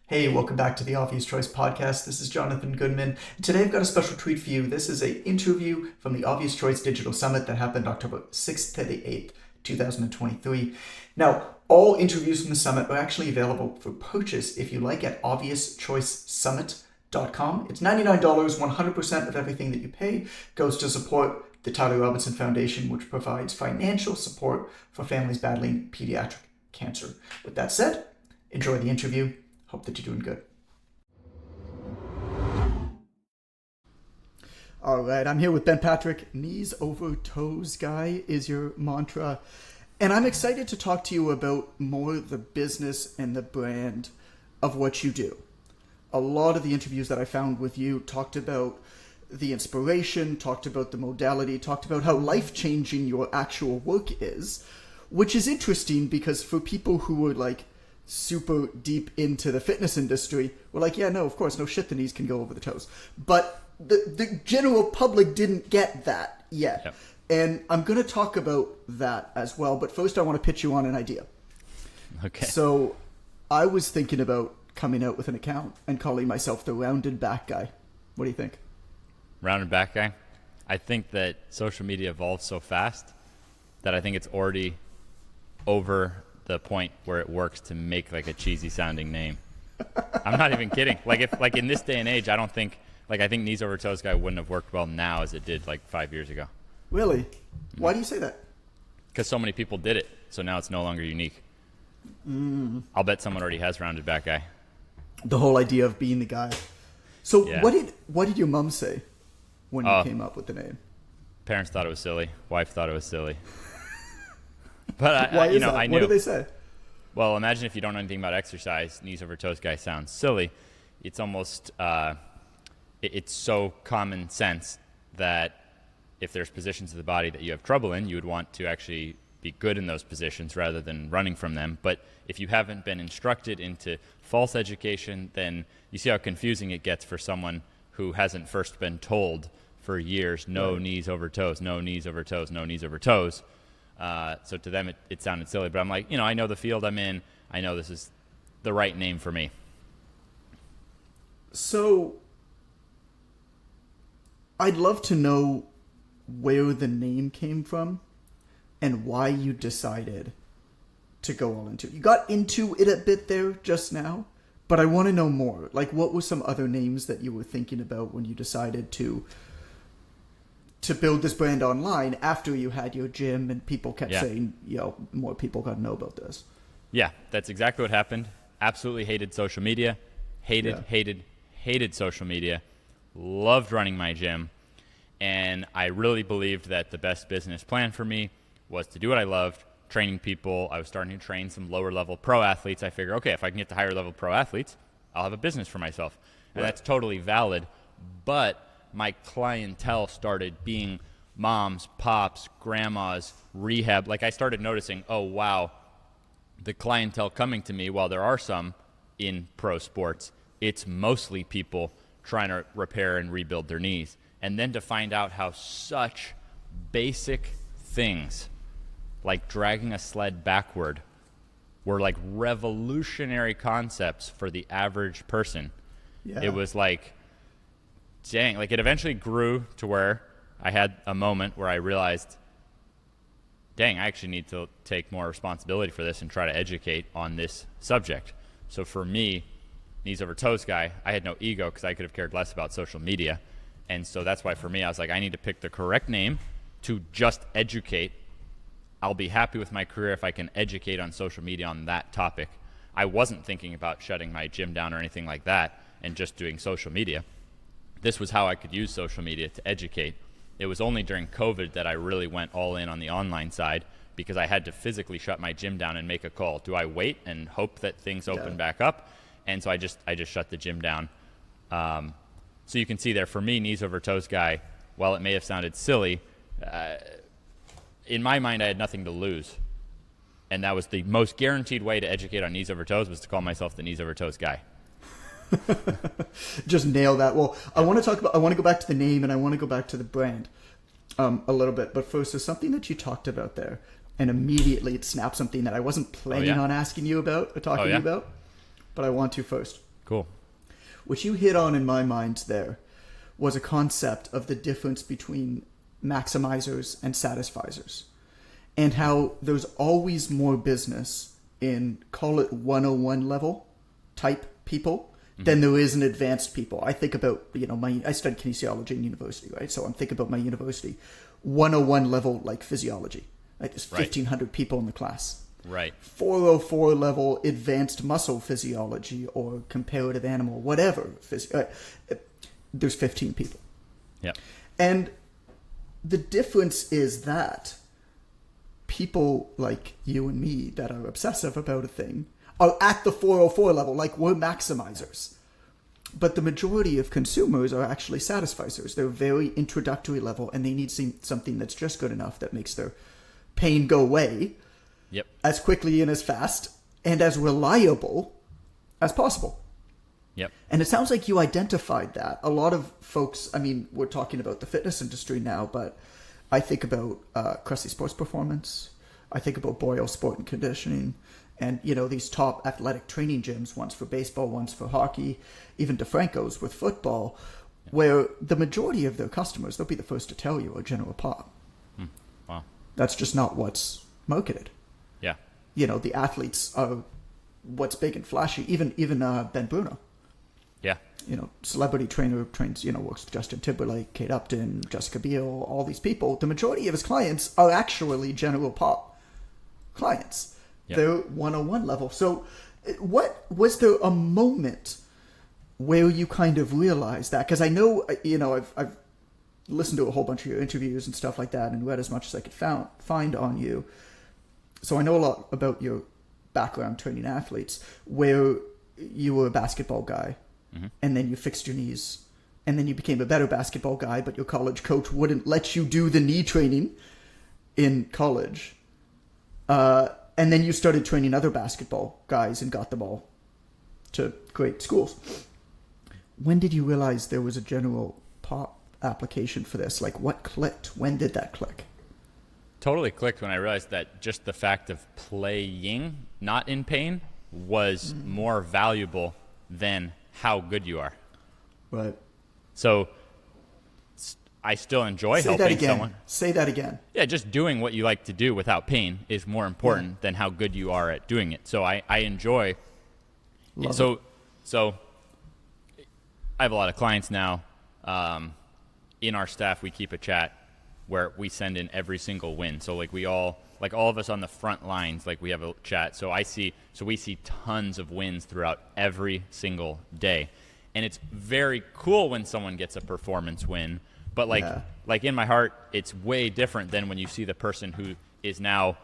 Hey, welcome back to the Obvious Choice podcast. This is Jonathan Goodman. Today I've got a special treat for you. This is an interview from the Obvious Choice Digital Summit that happened October 6th to the 8th, 2023. Now, all interviews from the summit are actually available for purchase if you like at obviouschoicesummit.com. It's $99, 100% of everything that you pay goes to support the Tyler Robinson Foundation, which provides financial support for families battling pediatric cancer. With that said, enjoy the interview. Hope that you're doing good. All right, I'm here with Ben Patrick. Knees over toes guy is your mantra. And I'm excited to talk to you about more the business and the brand of what you do. A lot of the interviews that I found with you talked about the inspiration, talked about the modality, talked about how life-changing your actual work is, which is interesting because for people who are like super deep into the fitness industry, we're like, yeah, no, of course, no shit, the knees can go over the toes. But the general public didn't get that yet. Yep. And I'm going to talk about that as well. But first, I want to pitch you on an idea. Okay. So I was thinking about coming out with an account and calling myself the rounded back guy. What do you think? Rounded back guy? I think that social media evolves so fast that I think it's already over the point where it works to make like a cheesy sounding name. I'm not even kidding. Like in this day and age, I think knees over toes guy wouldn't have worked well now as it did like 5 years ago. Really? Why do you say that? Because so many people did it, so now it's no longer unique. I'll bet someone already has rounded back guy. The whole idea of being the guy. So yeah. What did your mom say when you came up with the name? Parents thought it was silly. Wife thought it was silly. But Why is that? I knew. What did they say? Well, imagine if you don't know anything about exercise. Knees over toes guy sounds silly. It's almost it's so common sense that if there's positions of the body that you have trouble in, you would want to actually be good in those positions rather than running from them. But if you haven't been instructed into false education, then you see how confusing it gets for someone who hasn't first been told for years, no right. Knees over toes, no knees over toes, no knees over toes. So to them, it sounded silly. But I'm like, I know the field I'm in. I know this is the right name for me. So I'd love to know where the name came from and why you decided to go all into it. You got into it a bit there just now, but I want to know more. Like, what were some other names that you were thinking about when you decided to build this brand online after you had your gym and people kept saying, more people got to know about this? Yeah, that's exactly what happened. Absolutely hated social media. Hated social media. Loved running my gym. And I really believed that the best business plan for me was to do what I loved, training people. I was starting to train some lower level pro athletes. I figured, okay, if I can get to higher level pro athletes, I'll have a business for myself. And that's totally valid. But my clientele started being moms, pops, grandmas, rehab. Like I started noticing, oh, wow, the clientele coming to me, while there are some in pro sports, it's mostly people trying to repair and rebuild their knees. And then to find out how such basic things like dragging a sled backward were like revolutionary concepts for the average person. Yeah. It was like, dang, like it eventually grew to where I had a moment where I realized, dang, I actually need to take more responsibility for this and try to educate on this subject. So for me, knees over toes guy, I had no ego because I could have cared less about social media. And so that's why for me, I was like, I need to pick the correct name to just educate. I'll be happy with my career if I can educate on social media on that topic. I wasn't thinking about shutting my gym down or anything like that and just doing social media. This was how I could use social media to educate. It was only during COVID that I really went all in on the online side because I had to physically shut my gym down and make a call. Do I wait and hope that things open back up? And so I just shut the gym down. So you can see there, for me, knees over toes guy, while it may have sounded silly, in my mind, I had nothing to lose. And that was the most guaranteed way to educate on knees over toes, was to call myself the knees over toes guy. Just nail that. Well, I want to go back to the name and I want to go back to the brand a little bit. But first, there's something that you talked about there. And immediately it snapped something that I wasn't planning on asking you about or talking to you about. But I want to first. Cool. What you hit on in my mind there was a concept of the difference between maximizers and satisficers, and how there's always more business in, call it 101 level type people, than there is in advanced people. I think about, I studied kinesiology in university, right? So I'm thinking about my university 101 level, like physiology, right? There's 1,500 people in the class. Right. 404 level advanced muscle physiology or comparative animal, whatever. There's 15 people. Yeah. And the difference is that people like you and me that are obsessive about a thing are at the 404 level, like we're maximizers. But the majority of consumers are actually satisficers. They're very introductory level, and they need something that's just good enough that makes their pain go away as quickly and as fast and as reliable as possible. Yep. And it sounds like you identified that. A lot of folks, we're talking about the fitness industry now, but I think about Cressy Sports Performance. I think about Boyle Sport and Conditioning. And, these top athletic training gyms, one's for baseball, one's for hockey, even DeFranco's with football, where the majority of their customers, they'll be the first to tell you, are general pop. Wow. That's just not what's marketed. Yeah. The athletes are what's big and flashy. Even Ben Bruno. Yeah. Celebrity trainer trains, works with Justin Timberlake, Kate Upton, Jessica Biel, all these people. The majority of his clients are actually general pop clients. Yep. They're 101 level. So what was there a moment where you kind of realized that? Because I know, I've listened to a whole bunch of your interviews and stuff like that and read as much as I could find on you. So I know a lot about your background training athletes, where you were a basketball guy and then you fixed your knees and then you became a better basketball guy, but your college coach wouldn't let you do the knee training in college. And then you started training other basketball guys and got them all to great schools. When did you realize there was a general pop application for this? Like, what clicked? When did that click? Totally clicked when I realized that just the fact of playing, not in pain, was more valuable than how good you are. Right. So I still enjoy helping someone. Say that again. Yeah, just doing what you like to do without pain is more important than how good you are at doing it. So I enjoy. So I have a lot of clients now. In our staff, we keep a chat where we send in every single win. So all of us on the front lines, we have a chat. So we see tons of wins throughout every single day, and it's very cool when someone gets a performance win. But in my heart, it's way different than when you see the person who is now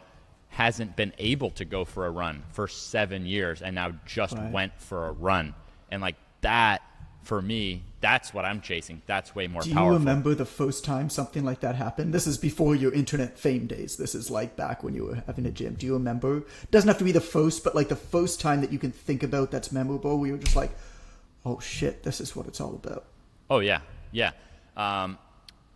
hasn't been able to go for a run for 7 years and now just went for a run. And that, for me, that's what I'm chasing. That's way more powerful. Do you remember the first time something like that happened? This is before your internet fame days. This is back when you were having a gym. Do you remember? It doesn't have to be the first, but the first time that you can think about that's memorable, where you were just oh shit, this is what it's all about. Oh yeah. Yeah.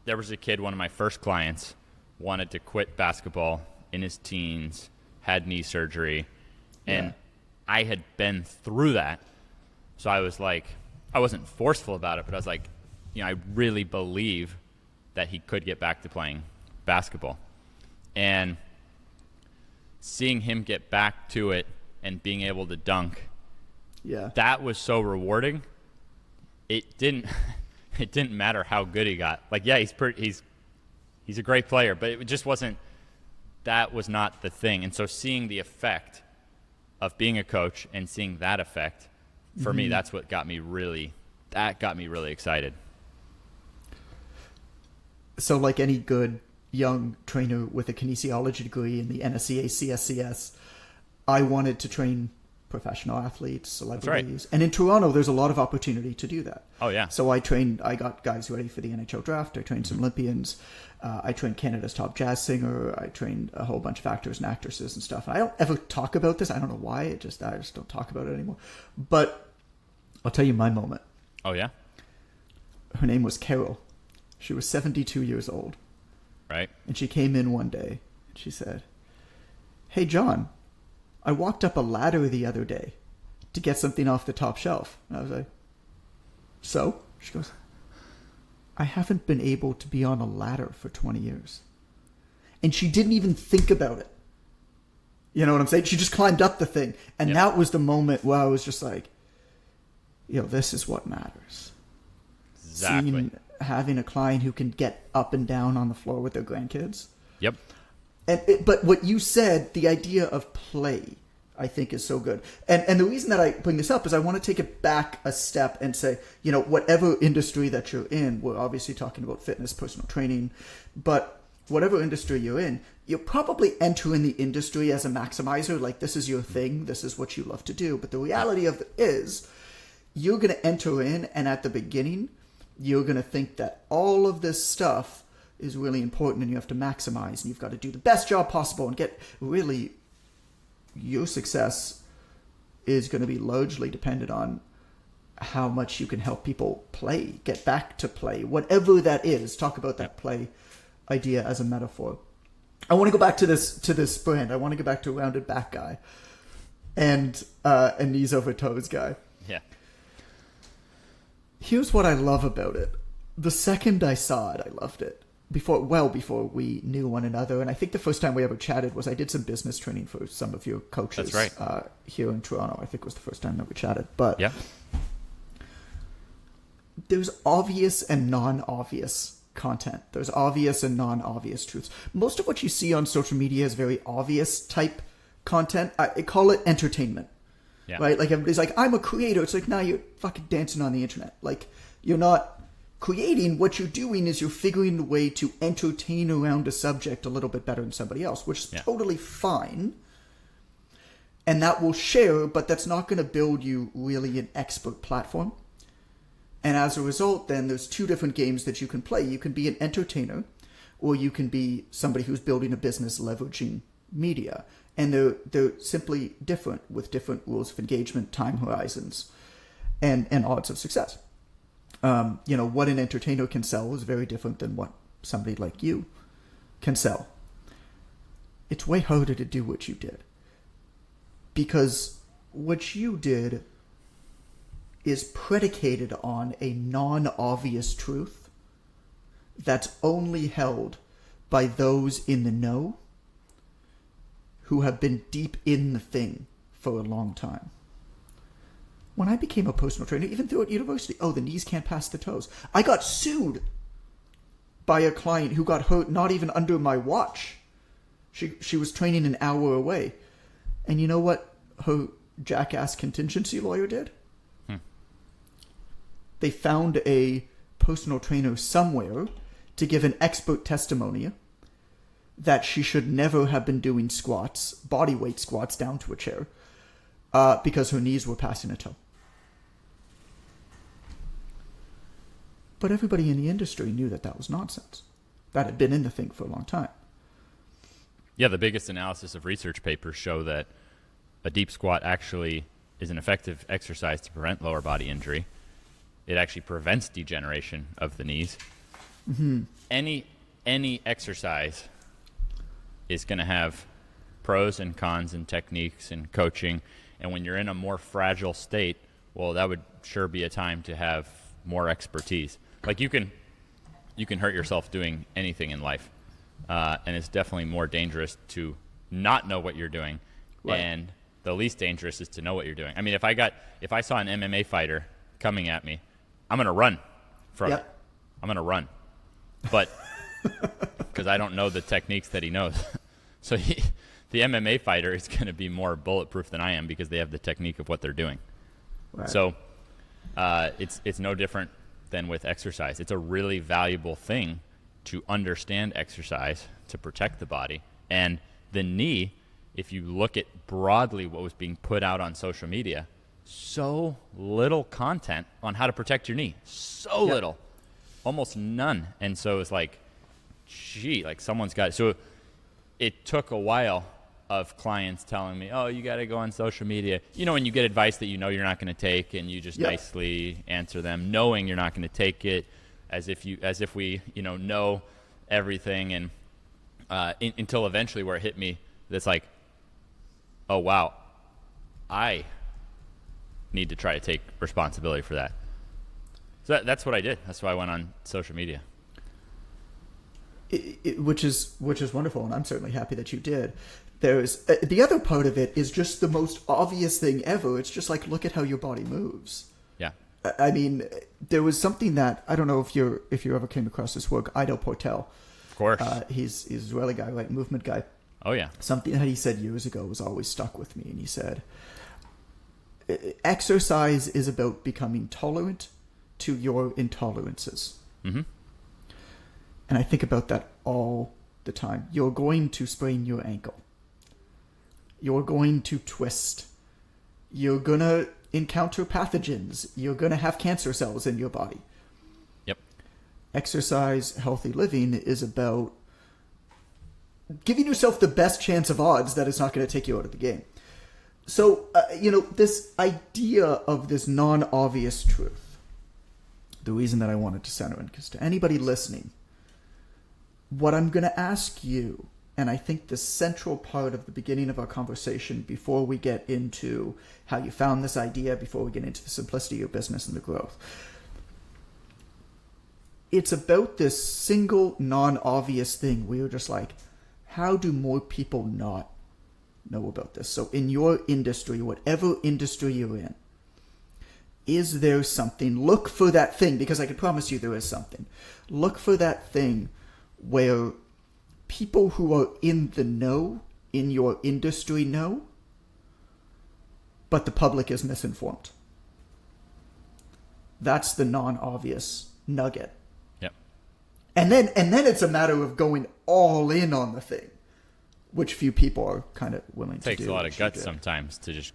There was a kid, one of my first clients, wanted to quit basketball in his teens, had knee surgery, and I had been through that. So I was I wasn't forceful about it, but I was I really believe that he could get back to playing basketball. And seeing him get back to it and being able to dunk, that was so rewarding. It didn't matter how good he got. He's a great player, but it just wasn't. That was not the thing. And so seeing the effect of being a coach and seeing that effect, for me, that's what got me really excited. So like any good young trainer with a kinesiology degree in the NSCA CSCS, I wanted to train professional athletes, celebrities. Right. And in Toronto, there's a lot of opportunity to do that. Oh, yeah. So I got guys ready for the NHL draft. I trained some Olympians. I trained Canada's top jazz singer. I trained a whole bunch of actors and actresses and stuff. And I don't ever talk about this. I don't know why. I just don't talk about it anymore. But I'll tell you my moment. Oh, yeah? Her name was Carol. She was 72 years old. Right. And she came in one day and she said, "Hey, John, I walked up a ladder the other day. to get something off the top shelf. And I was like, so? She goes, I haven't been able to be on a ladder for 20 years. And she didn't even think about it. You know what I'm saying? She just climbed up the thing. And that was the moment where I was just like, this is what matters. Exactly. Having a client who can get up and down on the floor with their grandkids. Yep. But what you said, the idea of play, I think is so good. And the reason that I bring this up is I want to take it back a step and say, whatever industry that you're in, we're obviously talking about fitness, personal training, but whatever industry you're in, you're probably entering the industry as a maximizer, like this is your thing, this is what you love to do. But the reality of it is you're going to enter in, and at the beginning, you're going to think that all of this stuff is really important and you have to maximize and you've got to do the best job possible and get really, your success is going to be largely dependent on how much you can help people play, get back to play, whatever that is. Talk about that play idea as a metaphor. I want to go back to this brand. I want to go back to Rounded Back Guy and Knees Over Toes Guy. Yeah. Here's what I love about it. The second I saw it, I loved it. Before we knew one another. And I think the first time we ever chatted was I did some business training for some of your coaches. That's right. Here in Toronto. I think it was the first time that we chatted. But yeah, there's obvious and non-obvious content. There's obvious and non-obvious truths. Most of what you see on social media is very obvious type content. I call it entertainment. Yeah. Right? Like everybody's like, I'm a creator. It's like, now you're fucking dancing on the internet. Like, you're not creating. What you're doing is you're figuring a way to entertain around a subject a little bit better than somebody else, which is totally fine. And that will share, but that's not going to build you really an expert platform. And as a result, then there's two different games that you can play. You can be an entertainer, or you can be somebody who's building a business leveraging media. And they're simply different with different rules of engagement, time horizons, and odds of success. What an entertainer can sell is very different than what somebody like you can sell. It's way harder to do what you did. Because what you did is predicated on a non-obvious truth that's only held by those in the know who have been deep in the thing for a long time. When I became a personal trainer, even through at university, the knees can't pass the toes. I got sued by a client who got hurt not even under my watch. She was training an hour away. And you know what her jackass contingency lawyer did? They found a personal trainer somewhere to give an expert testimony that she should never have been doing squats, body weight squats down to a chair, because her knees were passing a toe. But everybody in the industry knew that was nonsense. That had been in the thing for a long time. Yeah, the biggest analysis of research papers show that a deep squat actually is an effective exercise to prevent lower body injury. It actually prevents degeneration of the knees. Mm-hmm. Any exercise is going to have pros and cons and techniques and coaching. And when you're in a more fragile state, well, that would sure be a time to have more expertise. Like you can hurt yourself doing anything in life. And it's definitely more dangerous to not know what you're doing. Right. And the least dangerous is to know what you're doing. I mean, if I saw an MMA fighter coming at me, I'm going to run from it. I'm going to run. But because I don't know the techniques that he knows. So the MMA fighter is going to be more bulletproof than I am because they have the technique of what they're doing. Right. So it's no different than with exercise. It's a really valuable thing to understand exercise to protect the body. And the knee, if you look at broadly what was being put out on social media, so little content on how to protect your knee. So little. Almost none. And so it's like, gee, like someone's got it. So it took a while of clients telling me, you got to go on social media. When you get advice that you're not going to take and you just nicely answer them, knowing you're not going to take it as if we know everything. And until eventually where it hit me, that's like, oh, wow, I need to try to take responsibility for that. So that's what I did. That's why I went on social media. Which is wonderful, and I'm certainly happy that you did. There's the other part of it is just the most obvious thing ever. It's just like, look at how your body moves. Yeah. I mean, there was something that I don't know if you ever came across this work, Ido Portal. Of course. He's an Israeli guy, right? Movement guy. Oh yeah. Something that he said years ago was always stuck with me, and he said, exercise is about becoming tolerant to your intolerances. Mm-hmm. And I think about that all the time. You're going to sprain your ankle. You're going to twist. You're going to encounter pathogens. You're going to have cancer cells in your body. Yep. Exercise, healthy living is about giving yourself the best chance of odds that it's not going to take you out of the game. So, this idea of this non-obvious truth, the reason that I wanted to center in, because to anybody listening, what I'm going to ask you, and I think the central part of the beginning of our conversation before we get into how you found this idea, before we get into the simplicity of your business and the growth, it's about this single non-obvious thing where you're just like, how do more people not know about this? So in your industry, whatever industry you're in, is there something? Look for that thing, because I can promise you there is something. Look for that thing where people who are in the know, in your industry know, but the public is misinformed. That's the non-obvious nugget. Yep. And then it's a matter of going all in on the thing, which few people are kind of willing to do. It takes a lot of guts sometimes to just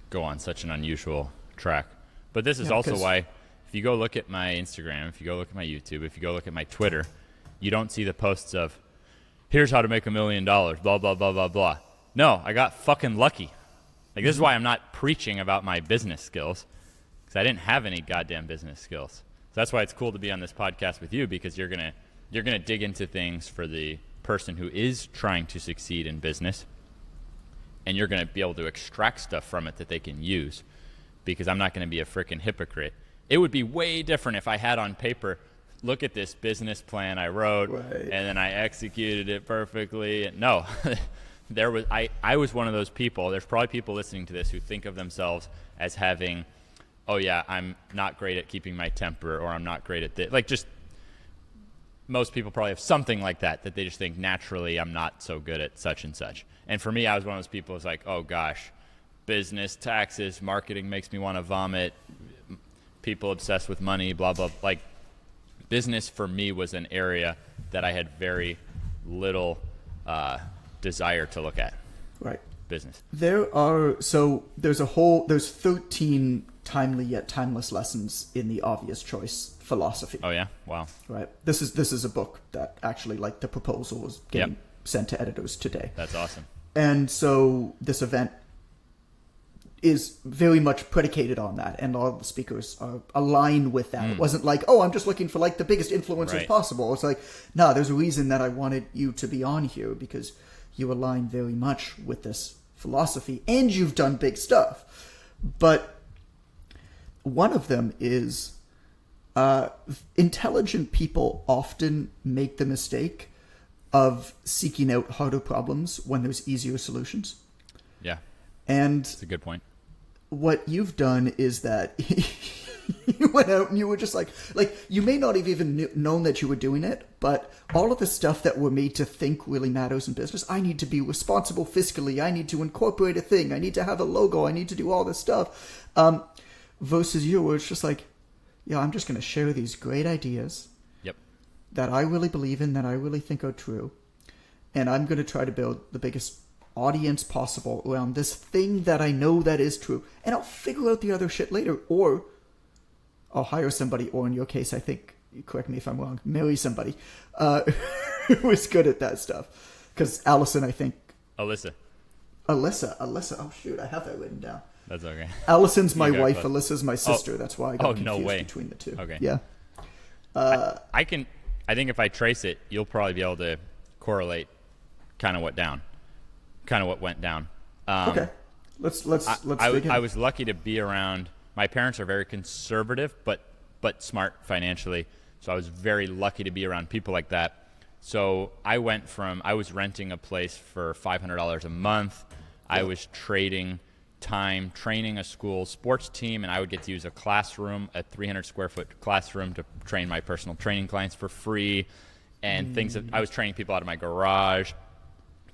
go on such an unusual track. But this is also why, if you go look at my Instagram, if you go look at my YouTube, if you go look at my Twitter, you don't see the posts of, here's how to make $1 million, blah, blah, blah, blah, blah. No, I got fucking lucky. Like, this is why I'm not preaching about my business skills, because I didn't have any goddamn business skills. So that's why it's cool to be on this podcast with you, because you're gonna dig into things for the person who is trying to succeed in business, and you're gonna be able to extract stuff from it that they can use, because I'm not gonna be a freaking hypocrite. It would be way different if I had on paper, look at this business plan I wrote, right, and then I executed it perfectly. No, I was one of those people. There's probably people listening to this who think of themselves as having, oh yeah, I'm not great at keeping my temper, or I'm not great at this. Like, just most people probably have something like that they just think naturally I'm not so good at such and such. And for me, I was one of those people who's like, oh gosh, business, taxes, marketing makes me want to vomit. People obsessed with money, blah, blah. Like, business for me was an area that I had very little desire to look at. Right. Business. There's 13 timely yet timeless lessons in the obvious choice philosophy. Oh yeah? Wow. Right. This is a book that actually, like, the proposal was getting sent to editors today. That's awesome. And so this event is very much predicated on that, and all the speakers are aligned with that. It wasn't like, oh, I'm just looking for like the biggest influencers possible. It's like, no, there's a reason that I wanted you to be on here, because you align very much with this philosophy, and you've done big stuff. But one of them is intelligent people often make the mistake of seeking out harder problems when there's easier solutions. Yeah. And that's a good point. What you've done is that you went out and you were just like you may not have even known that you were doing it, but all of the stuff that we're made to think really matters in business. I need to be responsible fiscally. I need to incorporate a thing. I need to have a logo. I need to do all this stuff. Versus you, where it's just like, yeah, I'm just going to share these great ideas that I really believe in, that I really think are true. And I'm going to try to build the biggest audience possible around this thing that I know that is true, and I'll figure out the other shit later, or I'll hire somebody, or in your case, I think, correct me if I'm wrong, marry somebody who is good at that stuff. Because Allison, I think, Alyssa. Oh shoot, I have that written down. That's okay. Allison's my wife. Alyssa's my sister. That's why I got confused between the two. Okay. Yeah. I think if I trace it, you'll probably be able to correlate kind of what went down. Okay. Let's I dig in. was lucky to be around. My parents are very conservative, but smart financially. So I was very lucky to be around people like that. So I was renting a place for $500 a month. I was trading time training a school sports team, and I would get to use a classroom, a 300 square foot classroom, to train my personal training clients for free, and things that I was training people out of my garage,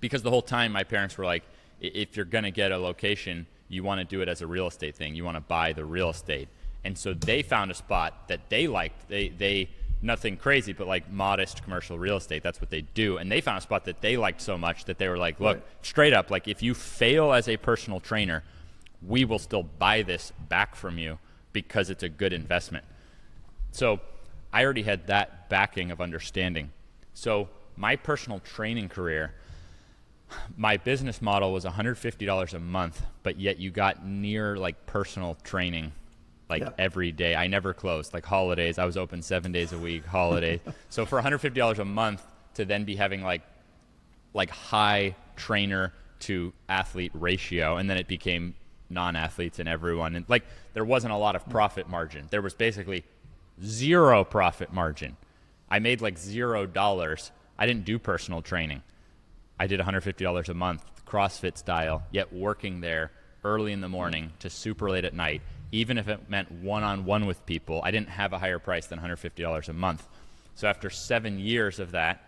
because the whole time my parents were like, if you're going to get a location, you want to do it as a real estate thing. You want to buy the real estate. And so they found a spot that they liked. They nothing crazy, but like modest commercial real estate. That's what they do. And they found a spot that they liked so much that they were like, look, straight up, like if you fail as a personal trainer, we will still buy this back from you because it's a good investment. So I already had that backing of understanding. So my personal training career, my business model was $150 a month, but yet you got near like personal training every day. I never closed. Like holidays, I was open 7 days a week, holidays. So for $150 a month to then be having like high trainer to athlete ratio, and then it became non-athletes and everyone, and like there wasn't a lot of profit margin. There was basically zero profit margin. I made like $0. I didn't do personal training. I did $150 a month, CrossFit style, yet working there early in the morning to super late at night. Even if it meant one-on-one with people, I didn't have a higher price than $150 a month. So after 7 years of that,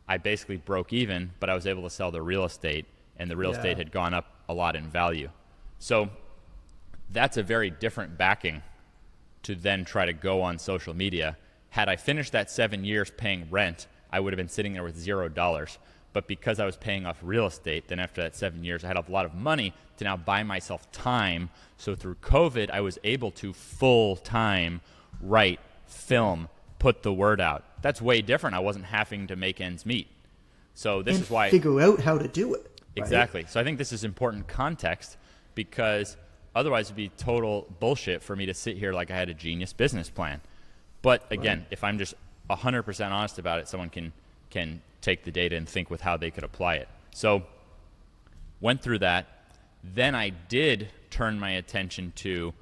I basically broke even, but I was able to sell the real estate, and the real estate had gone up a lot in value. So that's a very different backing to then try to go on social media. Had I finished that 7 years paying rent, I would have been sitting there with $0. But because I was paying off real estate, then after that 7 years, I had a lot of money to now buy myself time. So through COVID, I was able to full-time write, film, put the word out. That's way different. I wasn't having to make ends meet. So this is why... figure out how to do it. Right? Exactly. So I think this is important context, because otherwise it'd be total bullshit for me to sit here like I had a genius business plan. But again, if I'm just 100% honest about it, someone can take the data and think with how they could apply it. So went through that. Then I did turn my attention to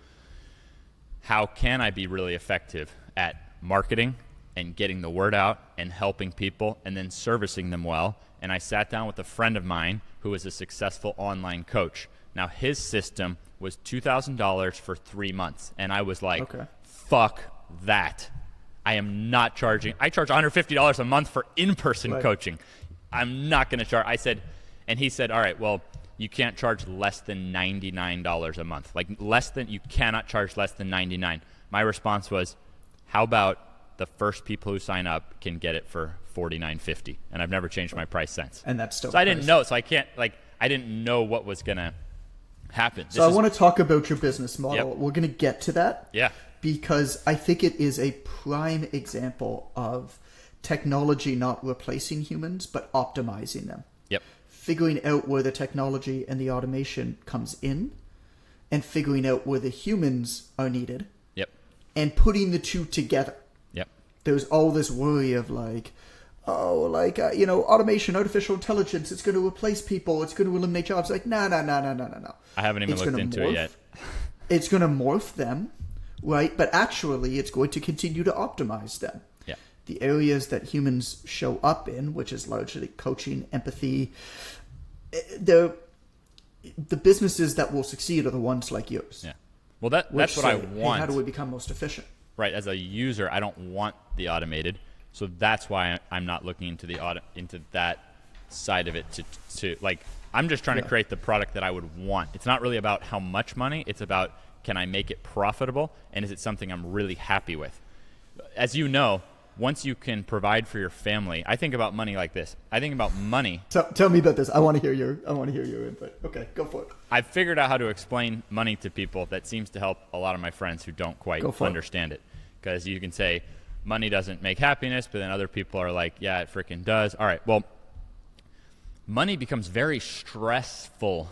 how can I be really effective at marketing and getting the word out and helping people and then servicing them well. And I sat down with a friend of mine who is a successful online coach. Now his system was $2,000 for 3 months. And I was like, fuck that. I am not charging. I charge $150 a month for in-person coaching. I'm not going to charge. I said, and he said, all right, well, you can't charge less than $99 a month. Like you cannot charge less than $99. My response was, how about the first people who sign up can get it for $49.50? And I've never changed my price since. And that's still. So I didn't know. So I can't, I didn't know what was going to happen. So I want to talk about your business model. Yep. We're going to get to that. Yeah. Because I think it is a prime example of technology not replacing humans, but optimizing them. Yep. Figuring out where the technology and the automation comes in, and figuring out where the humans are needed. Yep. And putting the two together. Yep. There's all this worry of automation, artificial intelligence, it's going to replace people, it's going to eliminate jobs. Like, no. I haven't even looked into it yet. It's going to morph them. Right, but actually it's going to continue to optimize them. Yeah. The areas that humans show up in, which is largely coaching, empathy, the businesses that will succeed are the ones like yours. Yeah. Well, that's what I want. Hey, how do we become most efficient? Right. As a user, I don't want the automated, so that's why I'm not looking into into that side of it. To like, I'm just trying to create the product that I would want. It's not really about how much money. It's about, can I make it profitable, and is it something I'm really happy with? As you know, once you can provide for your family, I think about money like this. I think about money. Tell me about this. I want to hear your input. Okay, go for it. I've figured out how to explain money to people that seems to help a lot of my friends who don't quite understand it. Because you can say money doesn't make happiness, but then other people are like, yeah, it freaking does. All right, well, money becomes very stressful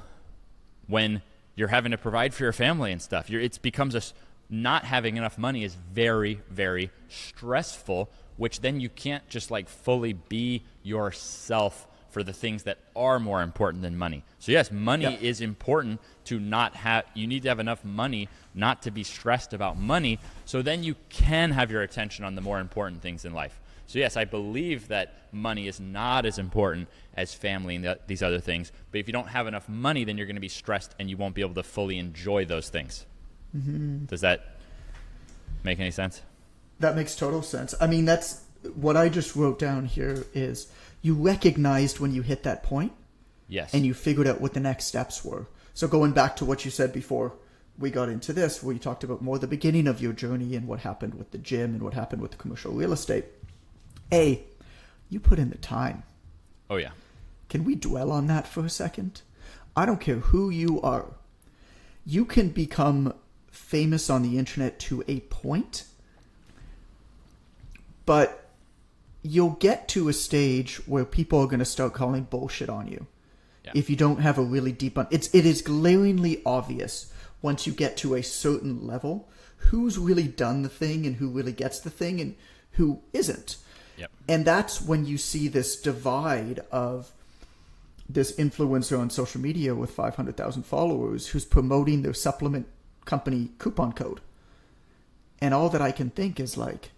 when you're having to provide for your family and stuff. It becomes not having enough money is very, very stressful, which then you can't just like fully be yourself for the things that are more important than money. So yes, money is important to not have, you need to have enough money not to be stressed about money, so then you can have your attention on the more important things in life. So yes, I believe that money is not as important as family and these other things, but if you don't have enough money, then you're going to be stressed and you won't be able to fully enjoy those things. Mm-hmm. Does that make any sense? That makes total sense. I mean, that's what I just wrote down here is you recognized when you hit that point. Yes. And you figured out what the next steps were. So going back to what you said before we got into this, where you talked about more the beginning of your journey and what happened with the gym and what happened with the commercial real estate. You put in the time. Oh, yeah. Can we dwell on that for a second? I don't care who you are. You can become famous on the internet to a point, but you'll get to a stage where people are going to start calling bullshit on you. Yeah. If you don't have a really deep... It is glaringly obvious once you get to a certain level who's really done the thing and who really gets the thing and who isn't. Yep. And that's when you see this divide of this influencer on social media with 500,000 followers who's promoting their supplement company coupon code. And all that I can think is like,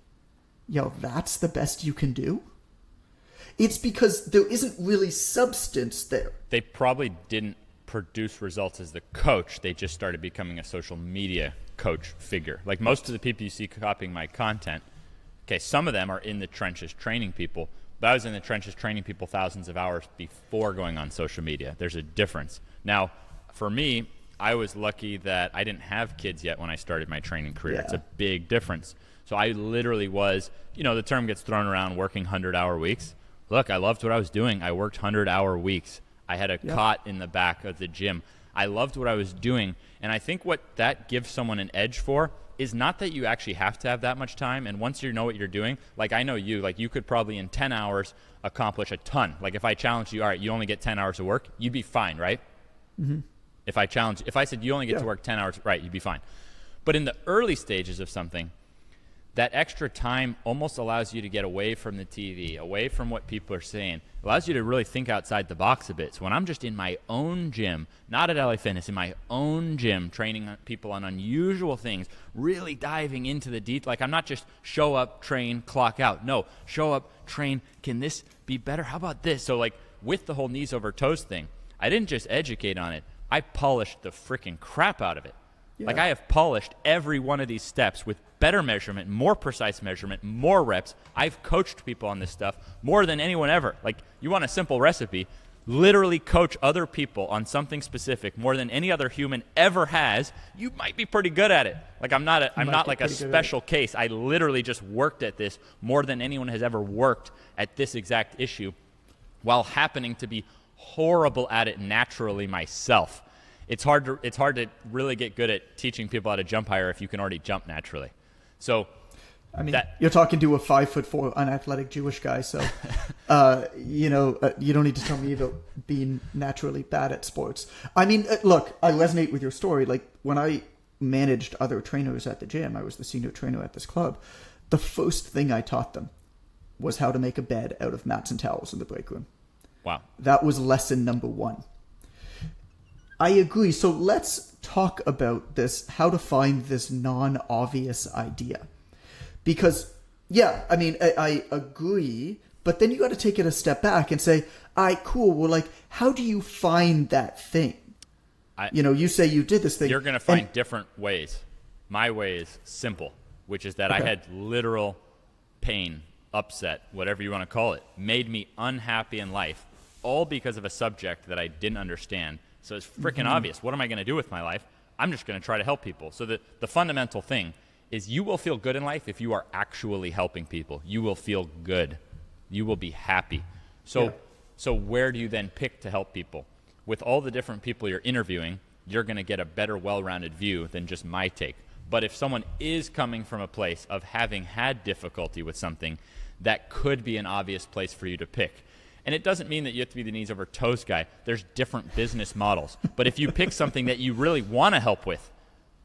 yo, that's the best you can do? It's because there isn't really substance there. They probably didn't produce results as the coach. They just started becoming a social media coach figure. Like most of the people you see copying my content, okay, some of them are in the trenches training people, but I was in the trenches training people thousands of hours before going on social media. There's a difference. Now, for me, I was lucky that I didn't have kids yet when I started my training career. Yeah. It's a big difference. So I literally was, the term gets thrown around, working 100-hour weeks. Look, I loved what I was doing. I worked 100-hour weeks. I had a cot in the back of the gym. I loved what I was doing. And I think what that gives someone an edge for is not that you actually have to have that much time. And once you know what you're doing, like I know you, like you could probably in 10 hours accomplish a ton. Like if I challenged you, all right, you only get 10 hours of work, you'd be fine, right? Mm-hmm. If I said you only get to work 10 hours, right, you'd be fine. But in the early stages of something, that extra time almost allows you to get away from the TV, away from what people are saying. It allows you to really think outside the box a bit. So when I'm just in my own gym, not at LA Fitness, in my own gym, training people on unusual things, really diving into the detail. Like I'm not just show up, train, clock out. No, show up, train, can this be better? How about this? So like with the whole knees over toes thing, I didn't just educate on it. I polished the freaking crap out of it. Yeah. Like I have polished every one of these steps with better measurement, more precise measurement, more reps. I've coached people on this stuff more than anyone ever. Like you want a simple recipe, literally coach other people on something specific more than any other human ever has. You might be pretty good at it. Like I'm not like a special case. I literally just worked at this more than anyone has ever worked at this exact issue while happening to be horrible at it naturally myself. It's hard to really get good at teaching people how to jump higher if you can already jump naturally. So, I mean, you're talking to a 5'4" unathletic Jewish guy, so you don't need to tell me about being naturally bad at sports. I mean, look, I resonate with your story. Like when I managed other trainers at the gym, I was the senior trainer at this club. The first thing I taught them was how to make a bed out of mats and towels in the break room. Wow, that was lesson number 1. I agree. So let's talk about this, how to find this non-obvious idea. Because, I mean, I agree, but then you got to take it a step back and say, all right, cool. Well, like, how do you find that thing? You say you did this thing. You're going to find different ways. My way is simple, which is that I had literal pain, upset, whatever you want to call it, made me unhappy in life, all because of a subject that I didn't understand. So it's freaking obvious. What am I going to do with my life? I'm just going to try to help people. So the fundamental thing is you will feel good in life if you are actually helping people. You will feel good. You will be happy. So where do you then pick to help people? With all the different people you're interviewing, you're going to get a better, well-rounded view than just my take. But if someone is coming from a place of having had difficulty with something, that could be an obvious place for you to pick. And it doesn't mean that you have to be the knees over toes guy. There's different business models. But if you pick something that you really want to help with,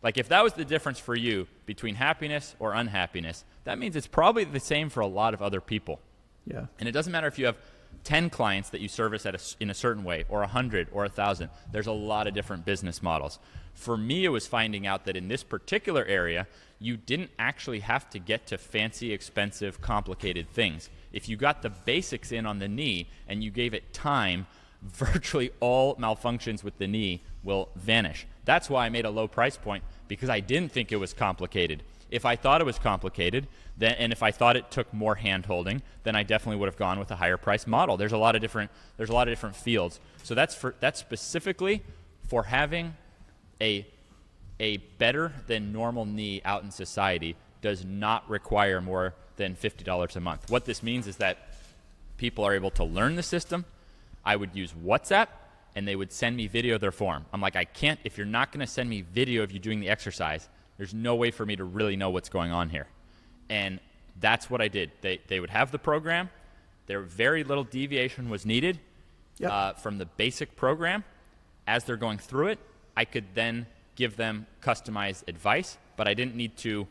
like if that was the difference for you between happiness or unhappiness, that means it's probably the same for a lot of other people. Yeah. And it doesn't matter if you have 10 clients that you service in a certain way, or 100 or 1,000. There's a lot of different business models. For me, it was finding out that in this particular area, you didn't actually have to get to fancy, expensive, complicated things. If you got the basics in on the knee and you gave it time, virtually all malfunctions with the knee will vanish. That's why I made a low price point, because I didn't think it was complicated. If I thought it was complicated, then, and if I thought it took more hand holding, then I definitely would have gone with a higher price model. There's a lot of different fields. So that's specifically for having a better than normal knee out in society. Does not require more than $50 a month. What this means is that people are able to learn the system. I would use WhatsApp, and they would send me video of their form. I'm like, I can't, if you're not going to send me video of you doing the exercise, there's no way for me to really know what's going on here. And that's what I did. They would have the program. There very little deviation was needed from the basic program. As they're going through it, I could then give them customized advice, but I didn't need to.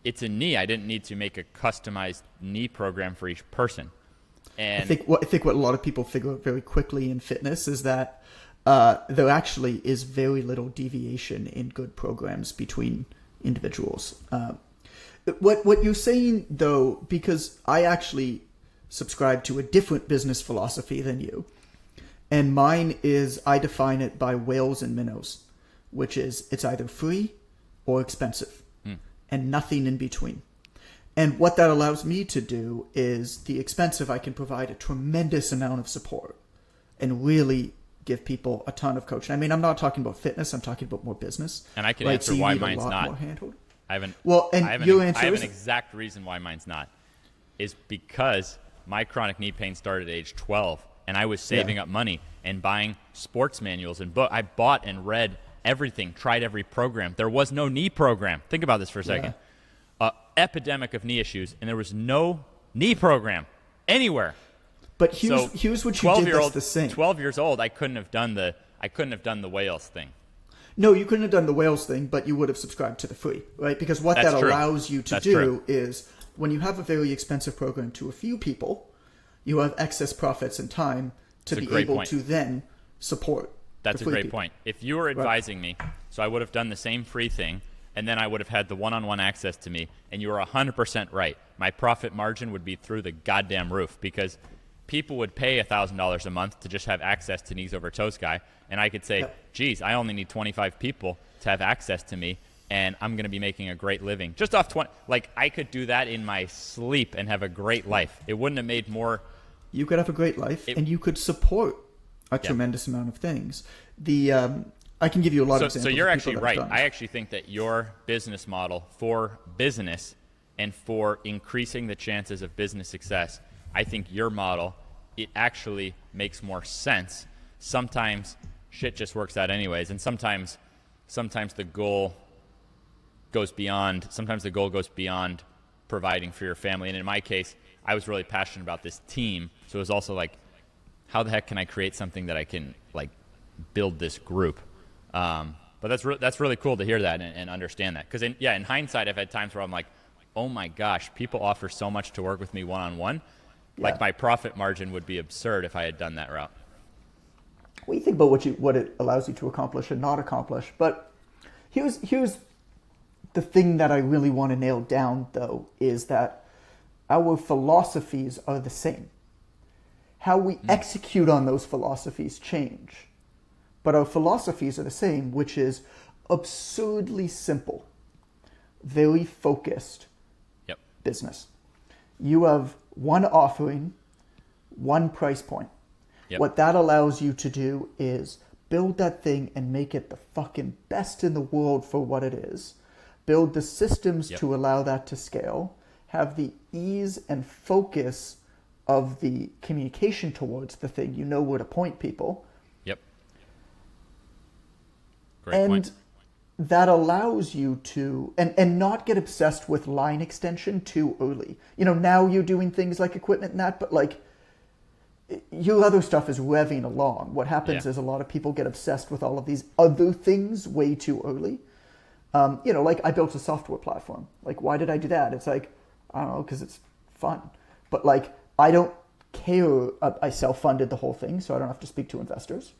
It's a knee. I didn't need to make a customized knee program for each person. And I think what a lot of people figure out very quickly in fitness is that there actually is very little deviation in good programs between individuals. What you're saying, though, because I actually subscribe to a different business philosophy than you, and mine is I define it by whales and minnows, which is it's either free or expensive, and nothing in between. And what that allows me to do is the expensive, I can provide a tremendous amount of support and really give people a ton of coaching. I mean, I'm not talking about fitness. I'm talking about more business. And I can answer why mine's not. I have an exact reason why mine's not. Is because my chronic knee pain started at age 12, and I was saving up money and buying sports manuals and books. I bought and read everything, tried every program. There was no knee program. Think about this for a second. Epidemic of knee issues, and there was no knee program anywhere. But here's what you did that's the same. 12 years old, I couldn't have done the whales thing. No, you couldn't have done the whales thing, but you would have subscribed to the free, right? Because what that allows you to do is when you have a very expensive program to a few people, you have excess profits and time to be able to then support. That's a great point. If you were advising me, so I would have done the same free thing, and then I would have had the one-on-one access to me, and you were 100% right. My profit margin would be through the goddamn roof, because people would pay $1,000 a month to just have access to Knees Over Toes Guy, and I could say, geez, I only need 25 people to have access to me, and I'm going to be making a great living. Just off 20, like I could do that in my sleep and have a great life. It wouldn't have made more. You could have a great life, and you could support a tremendous amount of things. I can give you a lot of examples. So you're actually right. I actually think that your business model for business and for increasing the chances of business success, I think your model, it actually makes more sense. Sometimes shit just works out anyways, and sometimes the goal goes beyond. Sometimes the goal goes beyond providing for your family. And in my case, I was really passionate about this team, so it was also like, how the heck can I create something that I can like build this group? But that's really cool to hear that and understand that. Because in hindsight, I've had times where I'm like, oh my gosh, people offer so much to work with me one-on-one. Like my profit margin would be absurd if I had done that route. Well, you think about what it allows you to accomplish and not accomplish. But here's the thing that I really want to nail down, though, is that our philosophies are the same. How we execute on those philosophies change. But our philosophies are the same, which is absurdly simple, very focused business. You have one offering, one price point. What that allows you to do is build that thing and make it the fucking best in the world for what it is. Build the systems to allow that to scale. Have the ease and focus of the communication towards the thing. You know where to point people. Great point. That allows you to, and not get obsessed with line extension too early. You know, now you're doing things like equipment and that, but like your other stuff is revving along. What happens is a lot of people get obsessed with all of these other things way too early. You know, like I built a software platform. Like, why did I do that? It's like, I don't know, because it's fun. But like, I don't care. I self-funded the whole thing, so I don't have to speak to investors.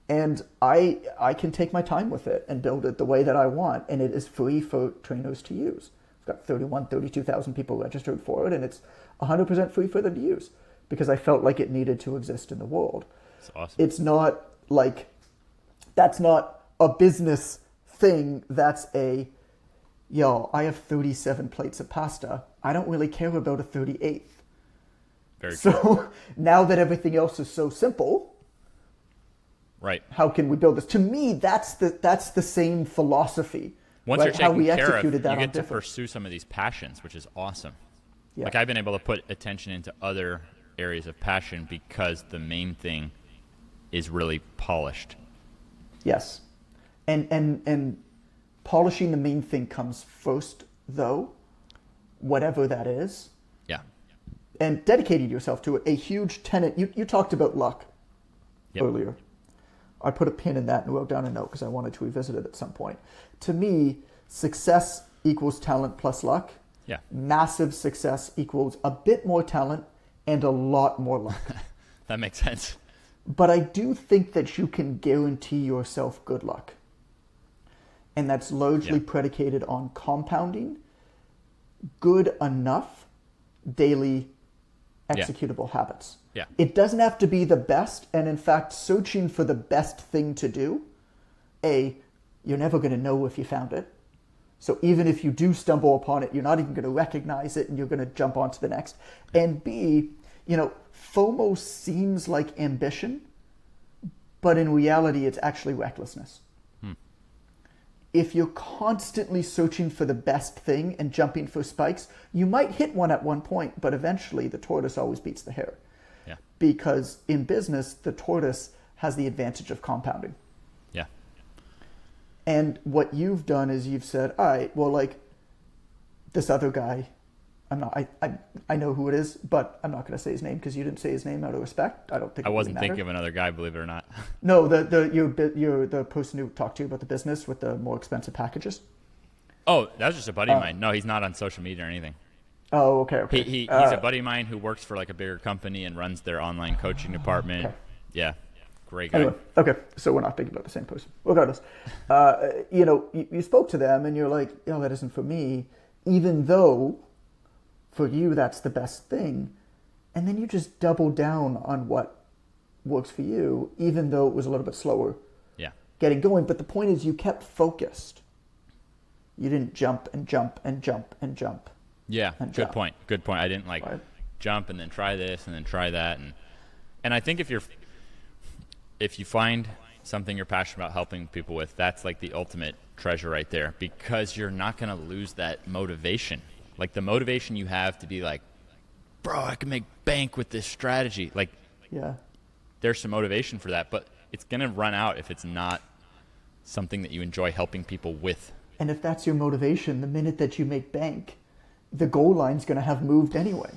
And I can take my time with it and build it the way that I want. And it is free for trainers to use. I've got 32,000 people registered for it, and it's 100% free for them to use because I felt like it needed to exist in the world. That's awesome. It's not like, that's not a business thing. That's I have 37 plates of pasta. I don't really care about a 38th. Very so true. Now that everything else is so simple, right? How can we build this? To me, that's the same philosophy. Once right? you're taken How we care of, executed that you on get to different. pursue some of these passions, which is awesome. Yeah. Like I've been able to put attention into other areas of passion because the main thing is really polished. Yes, and polishing the main thing comes first, though, whatever that is. Yeah. And dedicating yourself to it. A huge tenet. You talked about luck earlier. I put a pin in that and wrote down a note because I wanted to revisit it at some point. To me, success equals talent plus luck. Yeah. Massive success equals a bit more talent and a lot more luck. That makes sense. But I do think that you can guarantee yourself good luck. And that's largely predicated on compounding good enough daily executable habits. Yeah. It doesn't have to be the best. And in fact, searching for the best thing to do, you're never going to know if you found it. So even if you do stumble upon it, you're not even going to recognize it and you're going to jump on to the next. And B, FOMO seems like ambition, but in reality, it's actually recklessness. If you're constantly searching for the best thing and jumping for spikes, you might hit one at one point, but eventually the tortoise always beats the hare. Yeah. Because in business, the tortoise has the advantage of compounding. Yeah. And what you've done is you've said, all right, well, like this other guy, I know who it is, but I'm not going to say his name because you didn't say his name out of respect. I don't think I it wasn't really thinking of another guy, believe it or not. No, you're the person who talked to you about the business with the more expensive packages. Oh, that was just a buddy of mine. No, he's not on social media or anything. Oh, okay. He's a buddy of mine who works for like a bigger company and runs their online coaching department. Okay. Yeah, great guy. Anyway, okay, so we're not thinking about the same person. Regardless, you spoke to them and you're like, "Oh, that isn't for me," even though for you that's the best thing, and then you just double down on what works for you, even though it was a little bit slower. Yeah. Getting going, but the point is, you kept focused. You didn't jump and jump and jump and jump. Yeah, and good jump. point. Good point. I didn't like Right. jump and then try this and then try that, and I think if you find something you're passionate about helping people with, that's like the ultimate treasure right there, because you're not going to lose that motivation. Like the motivation you have to be like, bro, I can make bank with this strategy. Like, Yeah. there's some motivation for that, but it's going to run out if it's not something that you enjoy helping people with. And if that's your motivation, the minute that you make bank, the goal line's going to have moved anyway.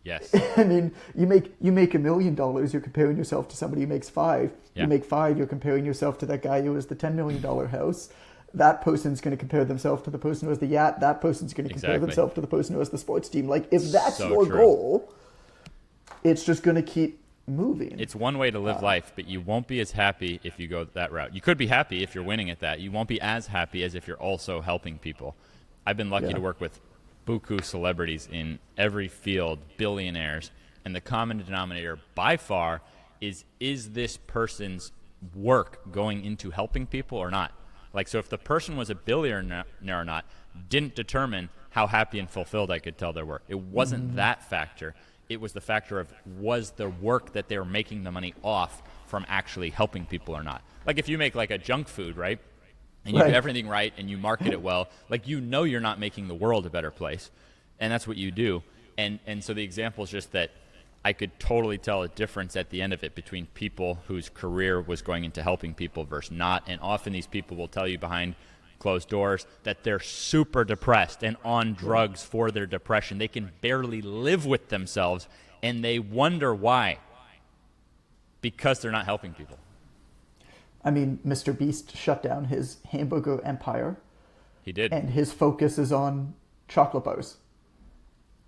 Yes. I mean, you make $1 million, you're comparing yourself to somebody who makes 5. Yeah. You make 5, you're comparing yourself to that guy who has the $10 million house. That person's going to compare themselves to the person who has the yacht. That person's going to compare Exactly. themselves to the person who has the sports team. Like, if that's So your true. goal, it's just going to keep moving. It's one way to live life, but you won't be as happy if you go that route. You could be happy if you're winning at that. You won't be as happy as if you're also helping people. I've been lucky to work with buku celebrities in every field, billionaires, and the common denominator by far is this person's work going into helping people or not? Like, so if the person was a billionaire or not didn't determine how happy and fulfilled I could tell their work. It wasn't that factor. It was the factor of, was the work that they were making the money off from actually helping people or not? Like if you make like a junk food, right? And you do everything right and you market it well, like you're not making the world a better place. And that's what you do. And so the example is just that I could totally tell a difference at the end of it between people whose career was going into helping people versus not. And often these people will tell you behind closed doors that they're super depressed and on drugs for their depression. They can barely live with themselves and they wonder why. Because they're not helping people. I mean, Mr. Beast shut down his hamburger empire. He did. And his focus is on chocolate bars.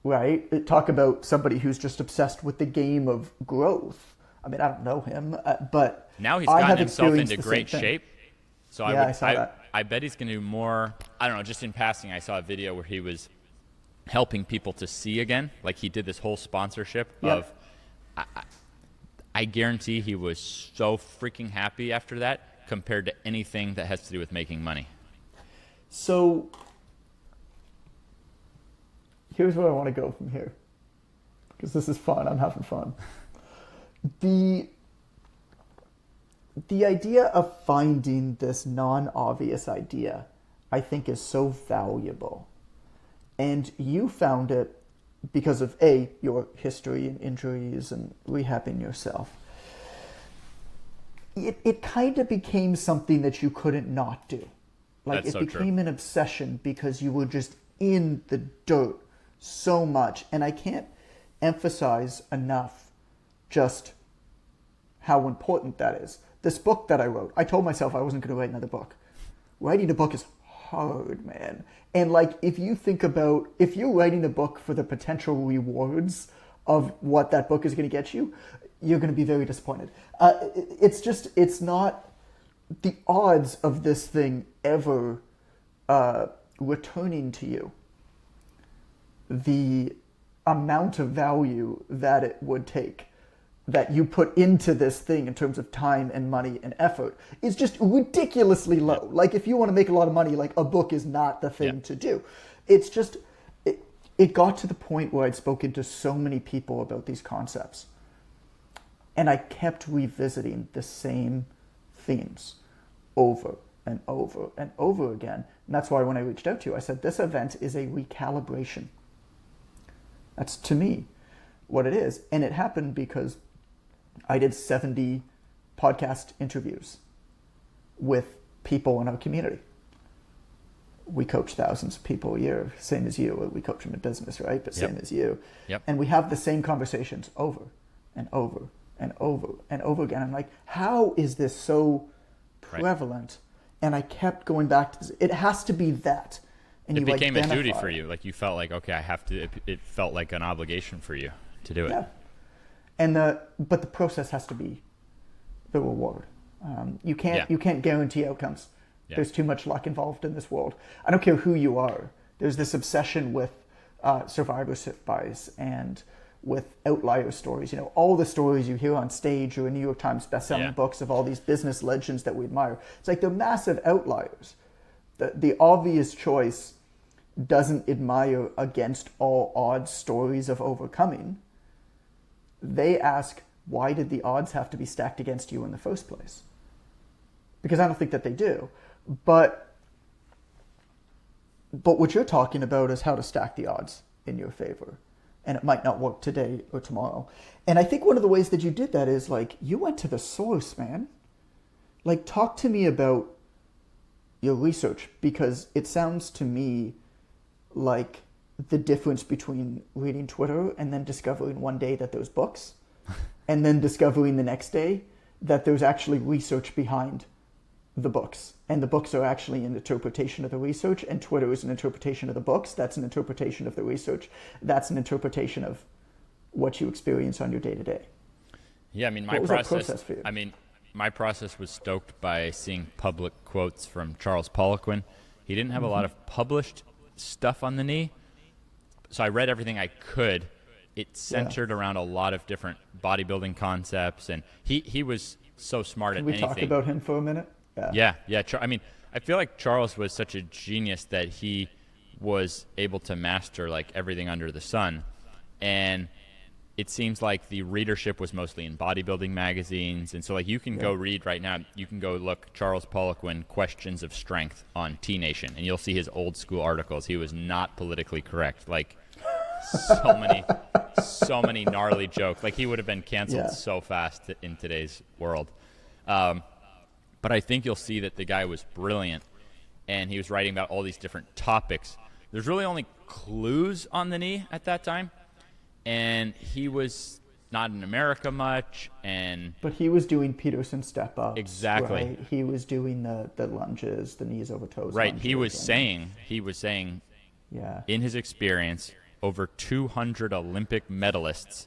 right? Talk about somebody who's just obsessed with the game of growth. I mean, I don't know him, but Now he's I gotten have himself experienced into the great same thing. shape. So Yeah, I saw that. I bet he's going to do more. I don't know. Just in passing, I saw a video where he was helping people to see again. Like he did this whole sponsorship Yep. of. I guarantee he was so freaking happy after that compared to anything that has to do with making money. So here's where I want to go from here, because this is fun. I'm having fun. The idea of finding this non-obvious idea, I think, is so valuable. And you found it because of A, your history and injuries and rehabbing yourself. It kind of became something that you couldn't not do. Like That's it so became true. an obsession because you were just in the dirt so much. And I can't emphasize enough just how important that is. This book that I wrote, I told myself I wasn't going to write another book. Writing a book is hard, man. And like, if you think about, if you're writing a book for the potential rewards of what that book is going to get you, you're going to be very disappointed. It's not the odds of this thing ever returning to you. The amount of value that it would take, that you put into this thing in terms of time and money and effort, is just ridiculously low. Yeah. Like if you want to make a lot of money, like a book is not the thing Yeah. to do. It's just, it got to the point where I'd spoken to so many people about these concepts. And I kept revisiting the same themes over and over and over again. And that's why when I reached out to you, I said, this event is a recalibration. That's, to me, what it is. And it happened because I did 70 podcast interviews with people in our community. We coach thousands of people a year, same as you. We coach them in business, right? But Yep. same as you. Yep. And we have the same conversations over and over and over and over again. I'm like, how is this so prevalent? And I kept going back to this. It has to be that. And It became a duty identify for it. you. Like you felt like, okay, I have to. It felt like an obligation for you to do it. Yeah. And but the process has to be the reward. You can't guarantee outcomes. Yeah. There's too much luck involved in this world. I don't care who you are. There's this obsession with survivorship bias and with outlier stories. You know, all the stories you hear on stage or in New York Times bestselling books of all these business legends that we admire. It's like they're massive outliers. The obvious choice doesn't admire against all odds stories of overcoming. They ask, why did the odds have to be stacked against you in the first place? Because I don't think that they do. But what you're talking about is how to stack the odds in your favor. And it might not work today or tomorrow. And I think one of the ways that you did that is like, you went to the source, man. Like, talk to me about your research, because it sounds to me like the difference between reading Twitter and then discovering one day that there's books and then discovering the next day that there's actually research behind the books, and the books are actually an interpretation of the research, and Twitter is an interpretation of the books. That's an interpretation of the research. That's an interpretation of what you experience on your day-to-day. Yeah, I mean, What was that process for you? I mean, my process was stoked by seeing public quotes from Charles Poliquin. He didn't have a lot of published stuff on the knee, so I read everything I could. It centered around a lot of different bodybuilding concepts, and he was so smart Can at we anything. talk about him for a minute? Yeah. I mean, I feel like Charles was such a genius that he was able to master like everything under the sun, and it seems like the readership was mostly in bodybuilding magazines. And so like you can go read right now, you can go look Charles Poliquin Questions of Strength on T Nation, and you'll see his old school articles. He was not politically correct. Like so many gnarly jokes. Like he would have been canceled so fast in today's world. But I think you'll see that the guy was brilliant, and he was writing about all these different topics. There's really only clues on the knee at that time, and he was not in America much. But he was doing Peterson step-ups. Exactly. Right? He was doing the lunges, the knees over toes. Right. Lunges, He was saying yeah, in his experience over 200 Olympic medalists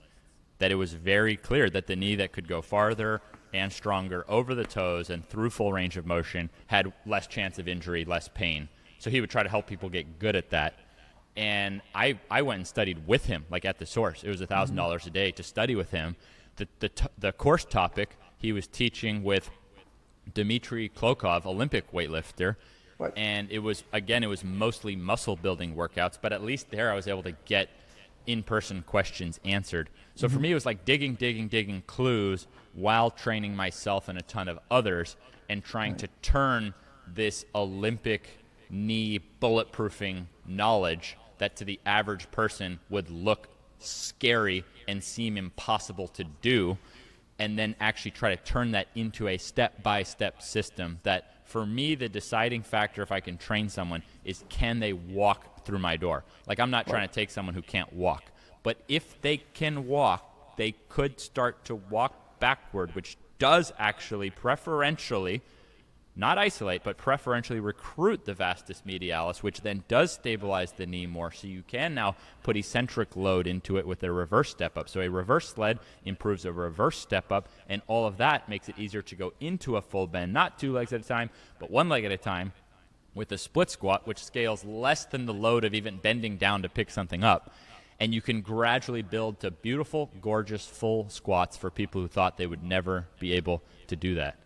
that it was very clear that the knee that could go farther and stronger over the toes and through full range of motion had less chance of injury, less pain. So he would try to help people get good at that. And I went and studied with him, like at the source. It was $1,000 a day to study with him. The course topic he was teaching with Dmitry Klokov, Olympic weightlifter. Right. And it was mostly muscle building workouts, but at least there I was able to get in-person questions answered. So for me, it was like digging clues while training myself and a ton of others and trying to turn this Olympic knee bulletproofing knowledge that to the average person would look scary and seem impossible to do, and then actually try to turn that into a step-by-step system that, for me, the deciding factor if I can train someone is, can they walk through my door? Like, I'm not trying to take someone who can't walk, but if they can walk, they could start to walk backward, which does actually preferentially, not isolate, but preferentially recruit the vastus medialis, which then does stabilize the knee more. So you can now put eccentric load into it with a reverse step up. So a reverse sled improves a reverse step up, and all of that makes it easier to go into a full bend, not 2 legs at a time, but 1 leg at a time, with a split squat, which scales less than the load of even bending down to pick something up. And you can gradually build to beautiful, gorgeous, full squats for people who thought they would never be able to do that.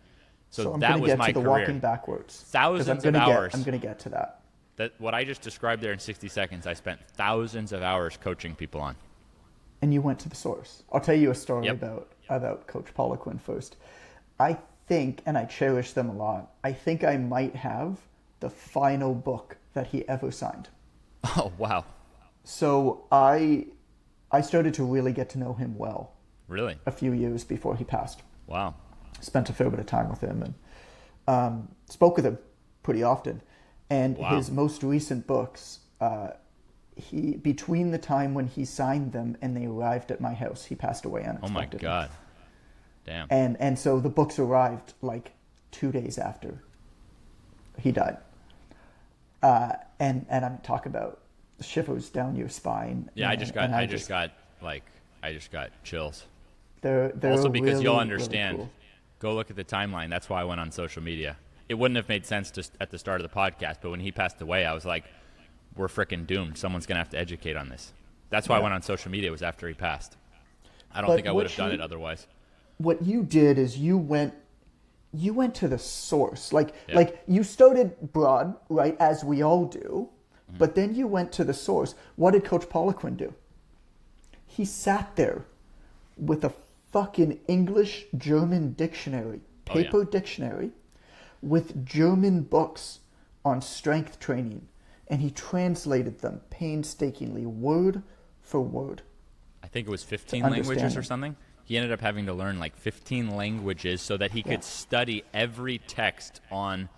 So I'm that going to was get my to the career. walking backwards. Thousands of hours. I'm going to get to that. What I just described there in 60 seconds, I spent thousands of hours coaching people on. And you went to the source. I'll tell you a story about Coach Poliquin first. I think, and I cherish them a lot, I think I might have the final book that he ever signed. Oh, wow. So I started to really get to know him well. Really? A few years before he passed. Wow. Spent a fair bit of time with him and spoke with him pretty often. And his most recent books, between the time when he signed them and they arrived at my house, he passed away unexpectedly. Oh my God. Damn. And so the books arrived like 2 days after he died. And I'm talking about shivers down your spine. Yeah, and, I just got chills. They're Also because really, you'll understand. really cool. Go look at the timeline. That's why I went on social media. It wouldn't have made sense just at the start of the podcast, but when he passed away, I was like, we're freaking doomed. Someone's going to have to educate on this. That's why I went on social media. It was after he passed. I don't think I would have done it otherwise. What you did is you went to the source. Like you started broad, right, as we all do, but then you went to the source. What did Coach Poliquin do? He sat there with a fucking English-German dictionary, paper dictionary, with German books on strength training, and he translated them painstakingly, word for word. I think it was 15 languages or something. He ended up having to learn like 15 languages so that he could study every text on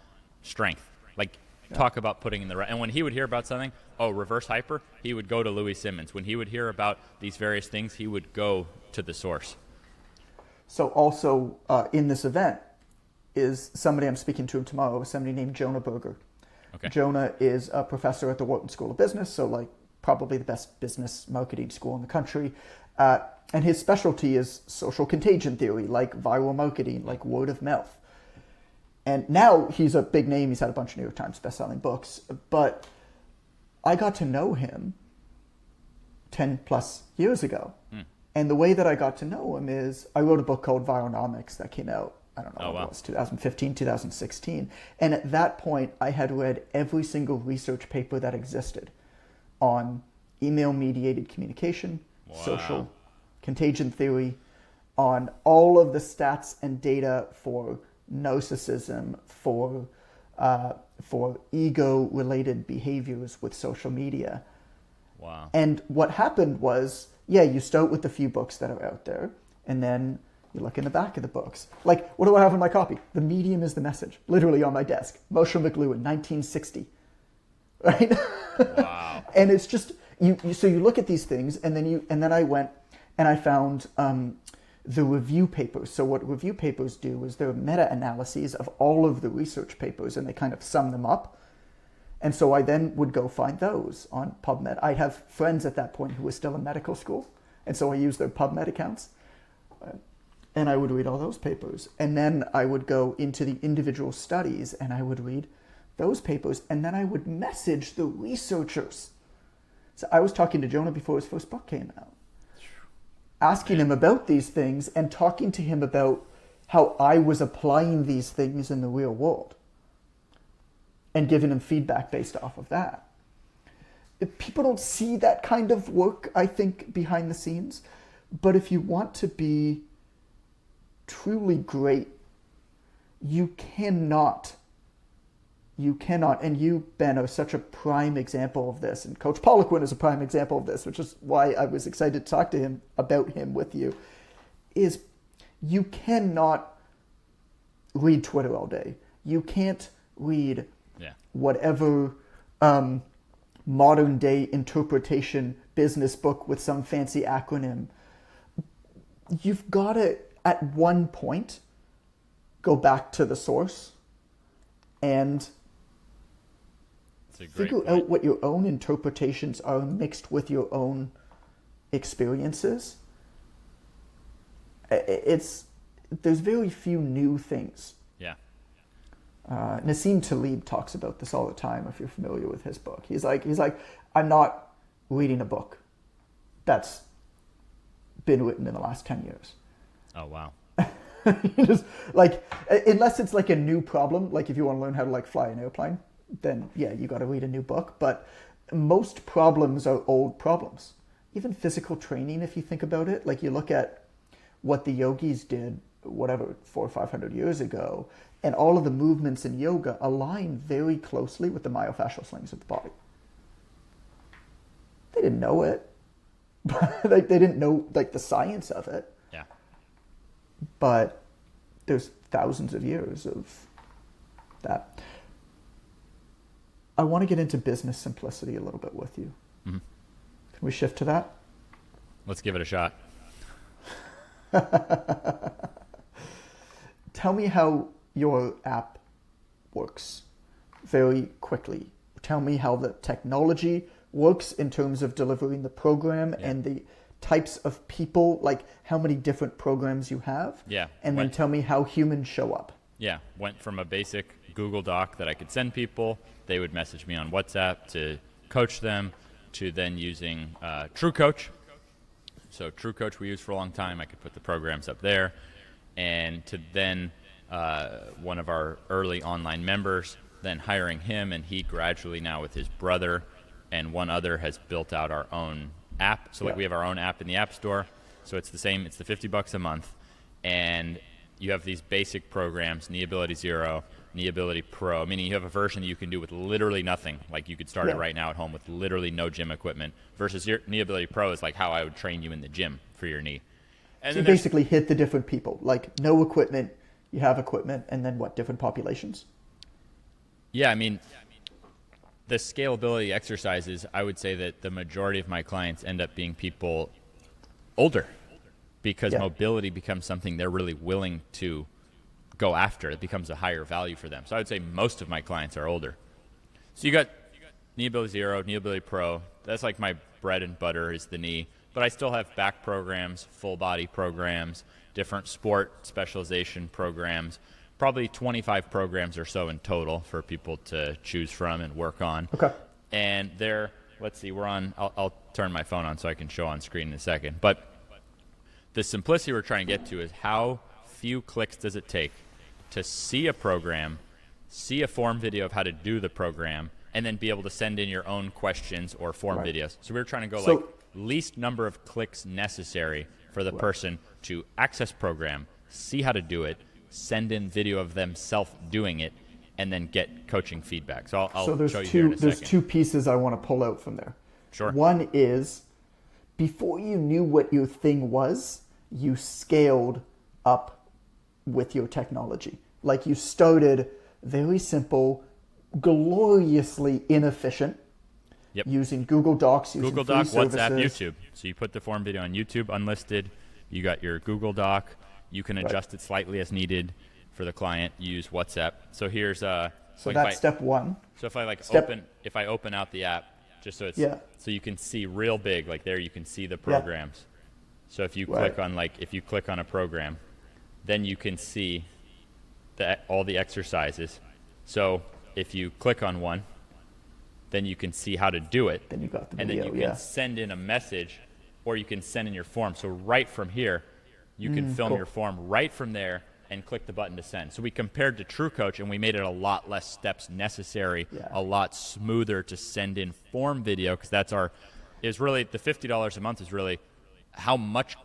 strength. Like, talk about putting in the right. And when he would hear about something, reverse hyper, he would go to Louis Simmons. When he would hear about these various things, he would go to the source. So also in this event is somebody I'm speaking to tomorrow, somebody named Jonah Berger. Okay. Jonah is a professor at the Wharton School of Business, so like probably the best business marketing school in the country. And his specialty is social contagion theory, like viral marketing, like word of mouth. And now he's a big name. He's had a bunch of New York Times bestselling books. But I got to know him 10 plus years ago. And the way that I got to know him is I wrote a book called Vironomics that came out, I don't know, it was 2015, 2016. And at that point, I had read every single research paper that existed on email-mediated communication, social contagion theory, on all of the stats and data for narcissism, for ego-related behaviors with social media. Wow. And what happened was, you start with the few books that are out there, and then you look in the back of the books. Like, what do I have in my copy? The Medium is the Message, literally on my desk. Moshe McLuhan, 1960. Right? Wow. And it's just, so you look at these things, and then I went and I found the review papers. So what review papers do is they're meta-analyses of all of the research papers, and they kind of sum them up. And so I then would go find those on PubMed. I have friends at that point who were still in medical school, and so I used their PubMed accounts. And I would read all those papers. And then I would go into the individual studies and I would read those papers. And then I would message the researchers. So I was talking to Jonah before his first book came out, asking him about these things and talking to him about how I was applying these things in the real world and giving him feedback based off of that. If people don't see that kind of work, I think, behind the scenes. But if you want to be truly great, you cannot, and you, Ben, are such a prime example of this, and Coach Poliquin is a prime example of this, which is why I was excited to talk to him about him with you, is you cannot read Twitter all day. You can't read whatever modern day interpretation business book with some fancy acronym. You've got to, at one point, go back to the source and figure out what your own interpretations are mixed with your own experiences. There's very few new things. Yeah. Nassim Taleb talks about this all the time. If you're familiar with his book, he's like, I'm not reading a book that's been written in the last 10 years. Oh, wow. Just like, unless it's like a new problem, like if you want to learn how to like fly an airplane, then yeah, you got to read a new book. But most problems are old problems. Even physical training, if you think about it, like you look at what the yogis did, whatever, 400 or 500 years ago, and all of the movements in yoga align very closely with the myofascial slings of the body. They didn't know it. Like they didn't know like the science of it. Yeah. But there's thousands of years of that. I want to get into business simplicity a little bit with you. Mm-hmm. Can we shift to that? Let's give it a shot. Tell me how your app works very quickly. Tell me how the technology works in terms of delivering the program and the types of people, like how many different programs you have. Yeah. And then tell me how humans show up. Yeah. Went from a basic Google Doc that I could send people. They would message me on WhatsApp to coach them, to then using TrueCoach. So TrueCoach we used for a long time. I could put the programs up there. And to then one of our early online members, then hiring him, and he gradually now with his brother and one other has built out our own app. So like we have our own app in the App Store. So it's the same. It's the $50 a month. And you have these basic programs, Knee Ability Zero, Knee Ability Pro, meaning you have a version that you can do with literally nothing. Like you could start it right now at home with literally no gym equipment, versus your Knee Ability Pro is like how I would train you in the gym for your knee. And so you basically hit the different people, like no equipment, you have equipment, and then what, different populations? Yeah, I mean, the scalability exercises, I would say that the majority of my clients end up being people older, because mobility becomes something they're really willing to go after. It becomes a higher value for them. So I would say most of my clients are older. So you got Knee Ability Zero, Knee Ability Pro. That's like my bread and butter is the knee. But I still have back programs, full body programs, different sport specialization programs, probably 25 programs or so in total for people to choose from and work on. Okay. And they're, let's see, we're on, I'll turn my phone on so I can show on screen in a second. But the simplicity we're trying to get to is how few clicks does it take to see a program, see a form video of how to do the program, and then be able to send in your own questions or form videos. So we're trying to go like least number of clicks necessary for the person to access program, see how to do it, send in video of themselves doing it, and then get coaching feedback. So I'll show you here in a second. There's two pieces I want to pull out from there. Sure. One is, before you knew what your thing was, you scaled up with your technology. Like you started very simple, gloriously inefficient, using Google Docs, using Google free Doc, services. WhatsApp, YouTube. So you put the form video on YouTube, unlisted. You got your Google Doc. You can adjust it slightly as needed for the client. You use WhatsApp. So here's So Like if that's step one. so if I like Step- if I open out the app, just so it's Yeah. so you can see real big, like there you can see the programs. So if you Right. click on a program, then you can see all the exercises. So if you click on one, then you can see how to do it. Then you got the and video, then you can send in a message, or you can send in your form. So right from here, you can film your form right from there and click the button to send. So we compared to TrueCoach, and we made it a lot less steps necessary, a lot smoother to send in form video, because is really the $50 a month is really how much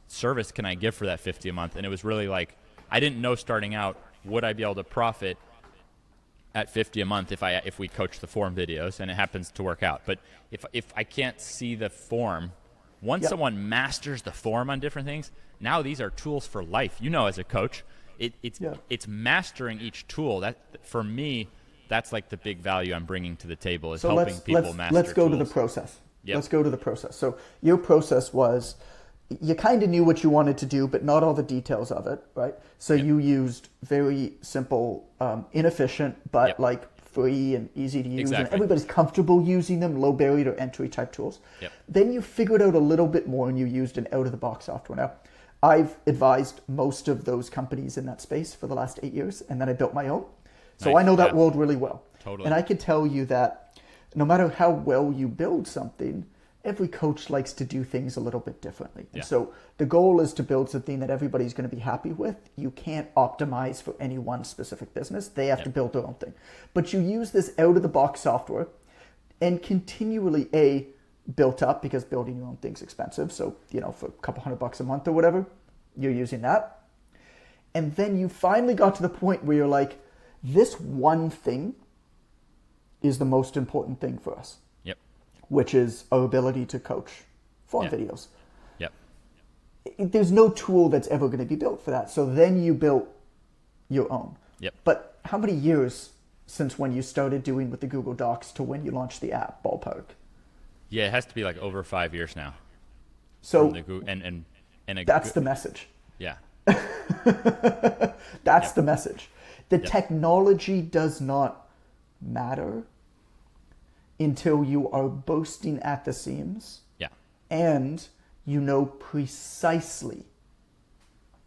service can I give for that $50 a month. And it was really like, I didn't know starting out, would I be able to profit at $50 a month if we coach the form videos, and it happens to work out. But if I can't see the form, once someone masters the form on different things, now these are tools for life. As a coach, it's mastering each tool. That for me, that's like the big value I'm bringing to the table, is helping people master. Let's go tools. to the process. Yep. Let's go to the process. So your process was, you kind of knew what you wanted to do, but not all the details of it, right? So you used very simple, inefficient, but like free and easy to use, and everybody's comfortable using them, low barrier to entry type tools. Then you figured out a little bit more, and you used an out-of-the-box software. Now, I've advised most of those companies in that space for the last 8 years, and then I built my own. So I know that world really well. Totally. And I can tell you that no matter how well you build something, every coach likes to do things a little bit differently. And so the goal is to build something that everybody's going to be happy with. You can't optimize for any one specific business. They have to build their own thing. But you use this out-of-the-box software and continually, built up, because building your own thing's expensive. So, for a couple $100 a month or whatever, you're using that. And then you finally got to the point where you're like, this one thing is the most important thing for us. Which is our ability to coach form videos. There's no tool that's ever going to be built for that. So then you built your own. But how many years since when you started doing with the Google Docs to when you launched the app, ballpark? Yeah, it has to be like over 5 years now. So that's the message. Yeah. That's the message. The technology does not matter until you are bursting at the seams, and you know precisely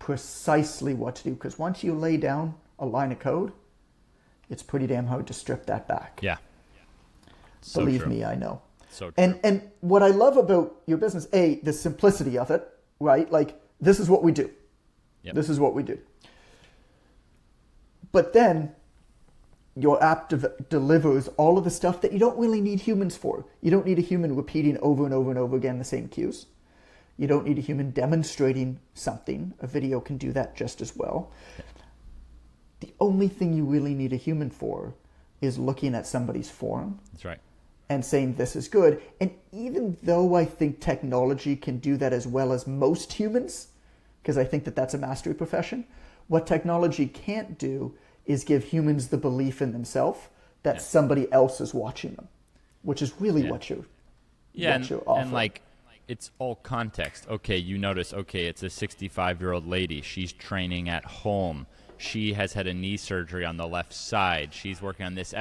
what to do. Because once you lay down a line of code, it's pretty damn hard to strip that back. So believe me, I know. So true. And what I love about your business, the simplicity of it, right? Like, this is what we do. This is what we do. But then your app delivers all of the stuff that you don't really need humans for. You don't need a human repeating over and over and over again the same cues. You don't need a human demonstrating something. A video can do that just as well. The only thing you really need a human for is looking at somebody's form. That's right. And saying this is good. And even though I think technology can do that as well as most humans, because I think that that's a mastery profession, what technology can't do is give humans the belief in themselves that somebody else is watching them, which is really what you're offering. And like, it's all context. Okay, you notice, it's a 65-year-old lady. She's training at home. She has had a knee surgery on the left side. She's working on this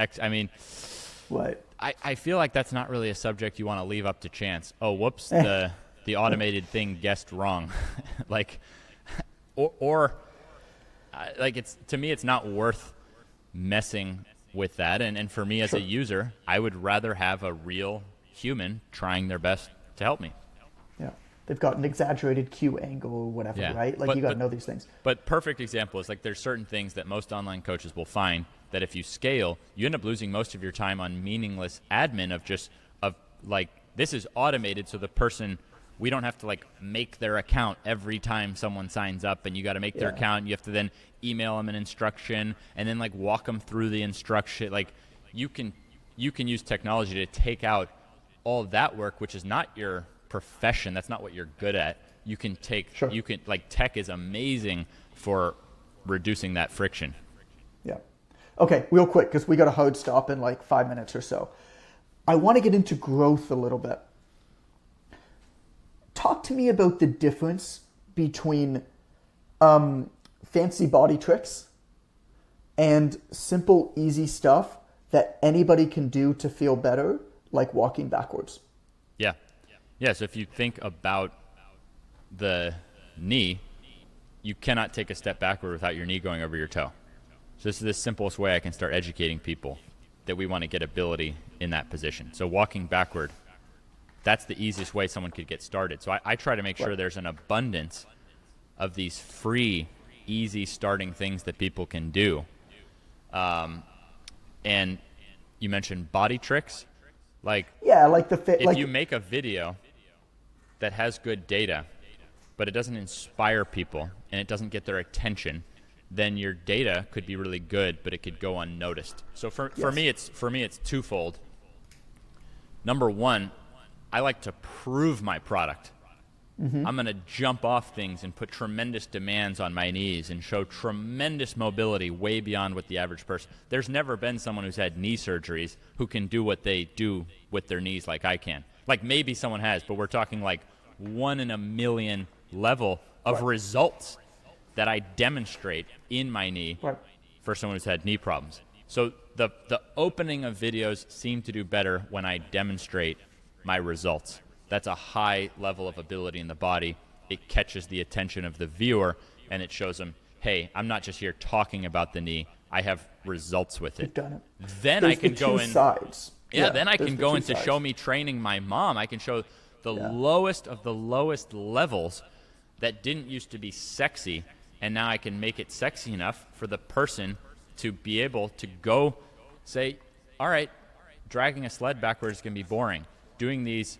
Right. I feel like that's not really a subject you want to leave up to chance. Oh, whoops, the automated thing guessed wrong. Like, like, it's, to me, it's not worth messing with that. And for me as a user, I would rather have a real human trying their best to help me. Yeah. They've got an exaggerated Q angle or whatever, right? Like, you got to know these things. But perfect example is, like, there's certain things that most online coaches will find that if you scale, you end up losing most of your time on meaningless admin of like, this is automated, so the person, we don't have to like make their account every time someone signs up, and you got to make their account. You have to then email them an instruction and then like walk them through the instruction. Like, you can use technology to take out all of that work, which is not your profession. That's not what you're good at. You can like, tech is amazing for reducing that friction. Yeah. Okay, real quick, because we got a hard stop in like 5 minutes or so. I want to get into growth a little bit. Talk to me about the difference between fancy body tricks and simple, easy stuff that anybody can do to feel better, like walking backwards. Yeah. Yeah. So if you think about the knee, you cannot take a step backward without your knee going over your toe. So this is the simplest way I can start educating people that we want to get ability in that position. So walking backward, that's the easiest way someone could get started. So I try to make sure there's an abundance of these free, easy starting things that people can do. And you mentioned body tricks. Like, yeah, like the fit. If you make a video that has good data, but it doesn't inspire people and it doesn't get their attention, then your data could be really good, but it could go unnoticed. So for me, it's twofold. Number one, I like to prove my product. I'm going to jump off things and put tremendous demands on my knees and show tremendous mobility way beyond what the average person. There's never been someone who's had knee surgeries who can do what they do with their knees like I can. Like maybe someone has, but we're talking like 1 in a million level of results that I demonstrate in my knee for someone who's had knee problems. So the opening of videos seem to do better when I demonstrate my results. That's a high level of ability in the body. It catches the attention of the viewer, and it shows them, hey, I'm not just here talking about the knee. I have results with it. You've done it. Then There's I can go in. Sides. Yeah, then I can go into sides. show me training my mom. I can show the lowest of the lowest levels that didn't used to be sexy, and now I can make it sexy enough for the person to be able to go say, all right, dragging a sled backwards can be boring. Doing these,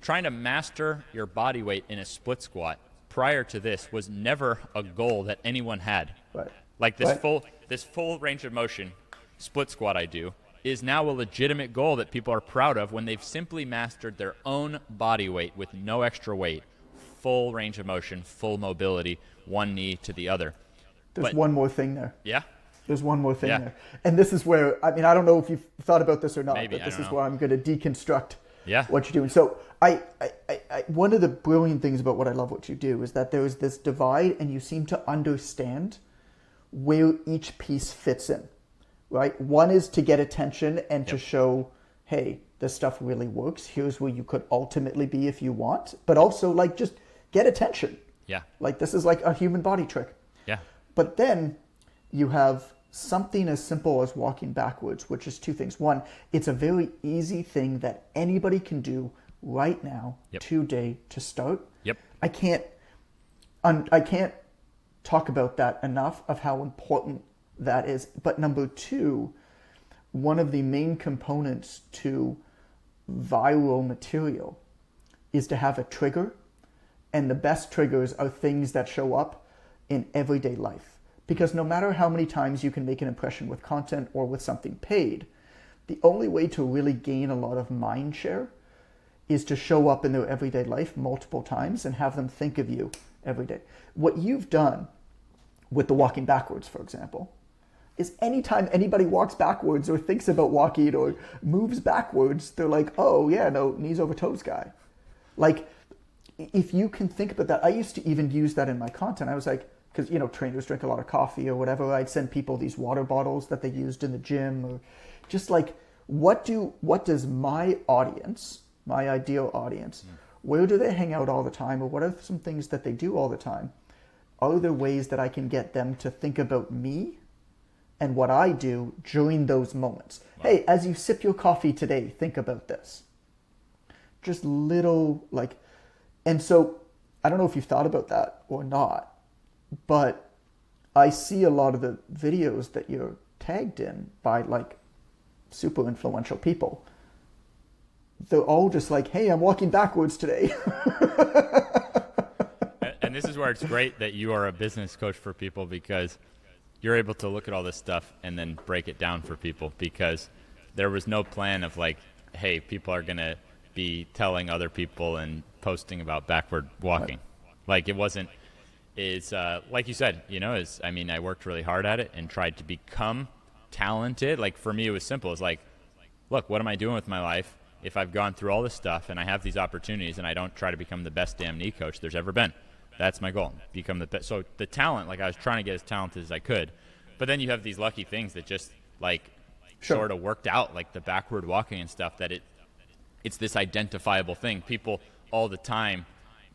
trying to master your body weight in a split squat prior to this was never a goal that anyone had. Right. Like this full range of motion split squat I do is now a legitimate goal that people are proud of when they've simply mastered their own body weight with no extra weight, full range of motion, full mobility, one knee to the other. There's one more thing there. Yeah? There's one more thing there. And this is where, I mean, I don't know if you've thought about this or not, Maybe, but this is where I'm going to deconstruct what you're doing. So I one of the brilliant things about what I love what you do is that there is this divide and you seem to understand where each piece fits in, right? One is to get attention and to show, hey, this stuff really works. Here's where you could ultimately be if you want, but also like just get attention. Yeah. Like this is like a human body trick. Yeah. But then you have something as simple as walking backwards, which is two things. One, it's a very easy thing that anybody can do right now, today, to start. Yep. I can't talk about that enough of how important that is. But number two, one of the main components to viral material is to have a trigger. And the best triggers are things that show up in everyday life. Because no matter how many times you can make an impression with content or with something paid, the only way to really gain a lot of mind share is to show up in their everyday life multiple times and have them think of you every day. What you've done with the walking backwards, for example, is anytime anybody walks backwards or thinks about walking or moves backwards, they're like, oh yeah, no, knees over toes guy. Like, if you can think about that, I used to even use that in my content. I was like, because, you know, trainers drink a lot of coffee or whatever. I'd send people these water bottles that they used in the gym, or just like, what does my audience, my ideal audience, where do they hang out all the time? Or what are some things that they do all the time? Are there ways that I can get them to think about me and what I do during those moments? Wow. Hey, as you sip your coffee today, think about this. Just little, like, and so I don't know if you've thought about that or not, but I see a lot of the videos that you're tagged in by like super influential people. They're all just like, hey, I'm walking backwards today. And this is where it's great that you are a business coach for people, because you're able to look at all this stuff and then break it down for people, because there was no plan of like, hey, people are going to be telling other people and posting about backward walking. Right. Like it wasn't, is like you said, you know, I worked really hard at it and tried to become talented. Like for me, it was simple. It's like, look, what am I doing with my life if I've gone through all this stuff and I have these opportunities and I don't try to become the best damn knee coach there's ever been? That's my goal. Become the best. So the talent, like I was trying to get as talented as I could. but then you have these lucky things that just like Sure. sort of worked out, like the backward walking and stuff, that it's this identifiable thing. People all the time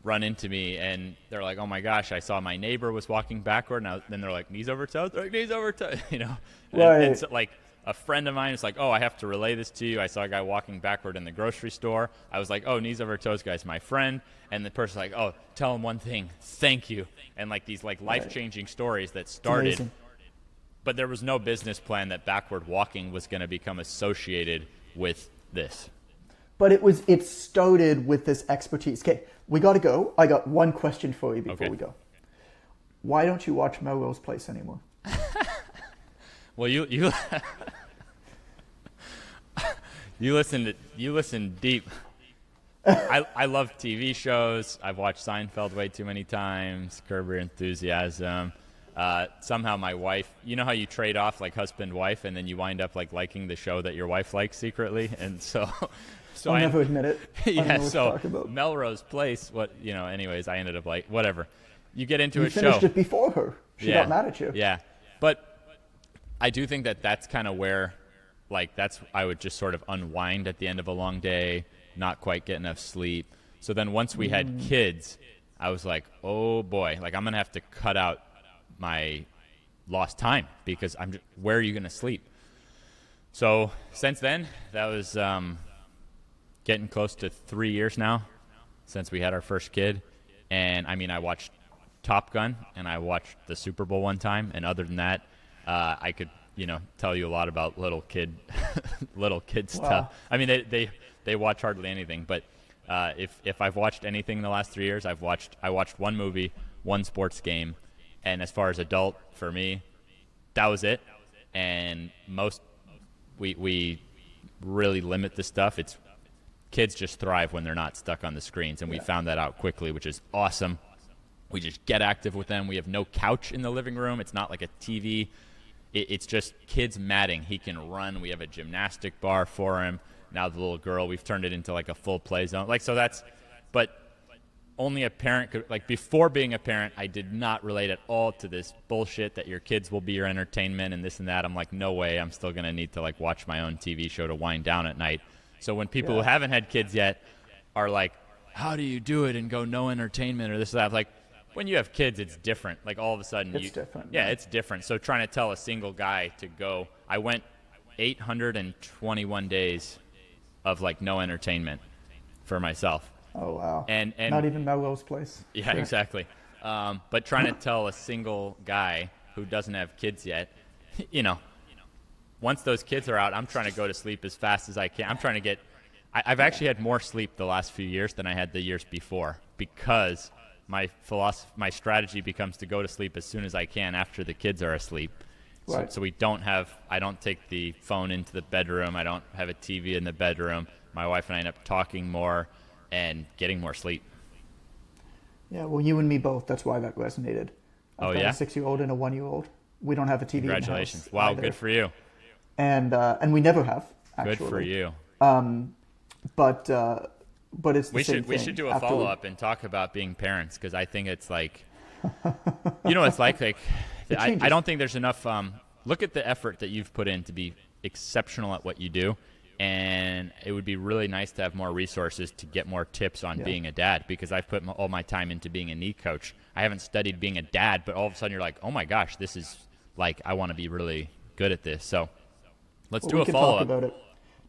run into me and they're like, oh my gosh, I saw my neighbor was walking backward. And then they're like, knees over toes, they're like, knees over toes, you know? Right. And so, like, a friend of mine is like, oh, I have to relay this to you. I saw a guy walking backward in the grocery store. I was like, oh, knees over toes guy's my friend. And the person's like, oh, tell him one thing, thank you. And like these like life-changing stories that started. Amazing. But there was no business plan that backward walking was going to become associated with this. But it started with this expertise. Okay, we got to go. I got one question for you before we go. Why don't you watch Melrose Place anymore? Well, you you listen deep. I love TV shows. I've watched Seinfeld way too many times. Curb Your Enthusiasm. Somehow my wife, you know how you trade off like husband wife, and then you wind up like liking the show that your wife likes secretly, and so I'll never admit it. Yeah, so Melrose Place. Anyways, I ended up like whatever. You get into you a show. You finished it before her. She got mad at you. Yeah, but I do think that that's kind of where, like, I would just sort of unwind at the end of a long day, not quite get enough sleep. So then once we had kids, I was like, oh boy, like I'm gonna have to cut out my lost time because where are you gonna sleep? So since then, that was getting close to 3 years now since we had our first kid. And I mean, I watched Top Gun and I watched the Super Bowl one time, and other than that, I could, tell you a lot about little kid stuff. I mean, they watch hardly anything, but if I've watched anything in the last 3 years, I watched one movie, one sports game, and as far as adult, for me, that was it. And we really limit the stuff. It's kids just thrive when they're not stuck on the screens, and we found that out quickly, which is awesome. We just get active with them. We have no couch in the living room. It's not like a TV. It's just kids matting. He can run. We have a gymnastic bar for him. Now the little girl, we've turned it into like a full play zone. But only a parent could, like before being a parent, I did not relate at all to this bullshit that your kids will be your entertainment and this and that. I'm like, no way. I'm still going to need to like watch my own TV show to wind down at night. So when people who haven't had kids yet are like, how do you do it and go no entertainment or this or that? I'm like, when you have kids, it's different. Like all of a sudden, it's different. Yeah, it's different. So trying to tell a single guy to go, I went 821 days of like no entertainment for myself. Oh wow! And not even Melrose Place. Yeah, sure. Exactly. But trying to tell a single guy who doesn't have kids yet, once those kids are out, I'm trying to go to sleep as fast as I can. I'm trying to get. I've actually had more sleep the last few years than I had the years before because my strategy becomes to go to sleep as soon as I can after the kids are asleep. Right. So I don't take the phone into the bedroom. I don't have a TV in the bedroom. My wife and I end up talking more and getting more sleep. Yeah, well, you and me both. That's why that resonated. I've got a 6-year-old and a 1-year-old. We don't have a TV. Congratulations. In the house Wow, either. good for you. And we never have, actually. Good for you. But it's the same thing. We should do a follow-up and talk about being parents, because I think it's like, it's like I don't think there's enough. Look at the effort that you've put in to be exceptional at what you do, and it would be really nice to have more resources to get more tips on being a dad, because I've put all my time into being a knee coach. I haven't studied being a dad, but all of a sudden you're like, oh my gosh, this is like, I want to be really good at this. So let's do a follow-up. Talk about it.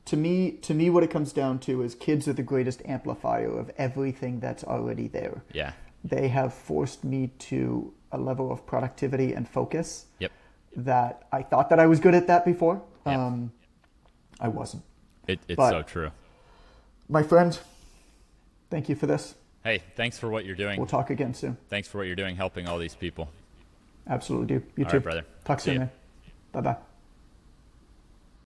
To me, what it comes down to is kids are the greatest amplifier of everything that's already there. Yeah. They have forced me to a level of productivity and focus. Yep. That I thought that I was good at that before. Yep. I wasn't. It's so true. My friend, thank you for this. Hey, thanks for what you're doing. We'll talk again soon. Thanks for what you're doing, helping all these people. Absolutely, dude. You all too. Right, brother. Talk See soon, ya. man. Bye-bye.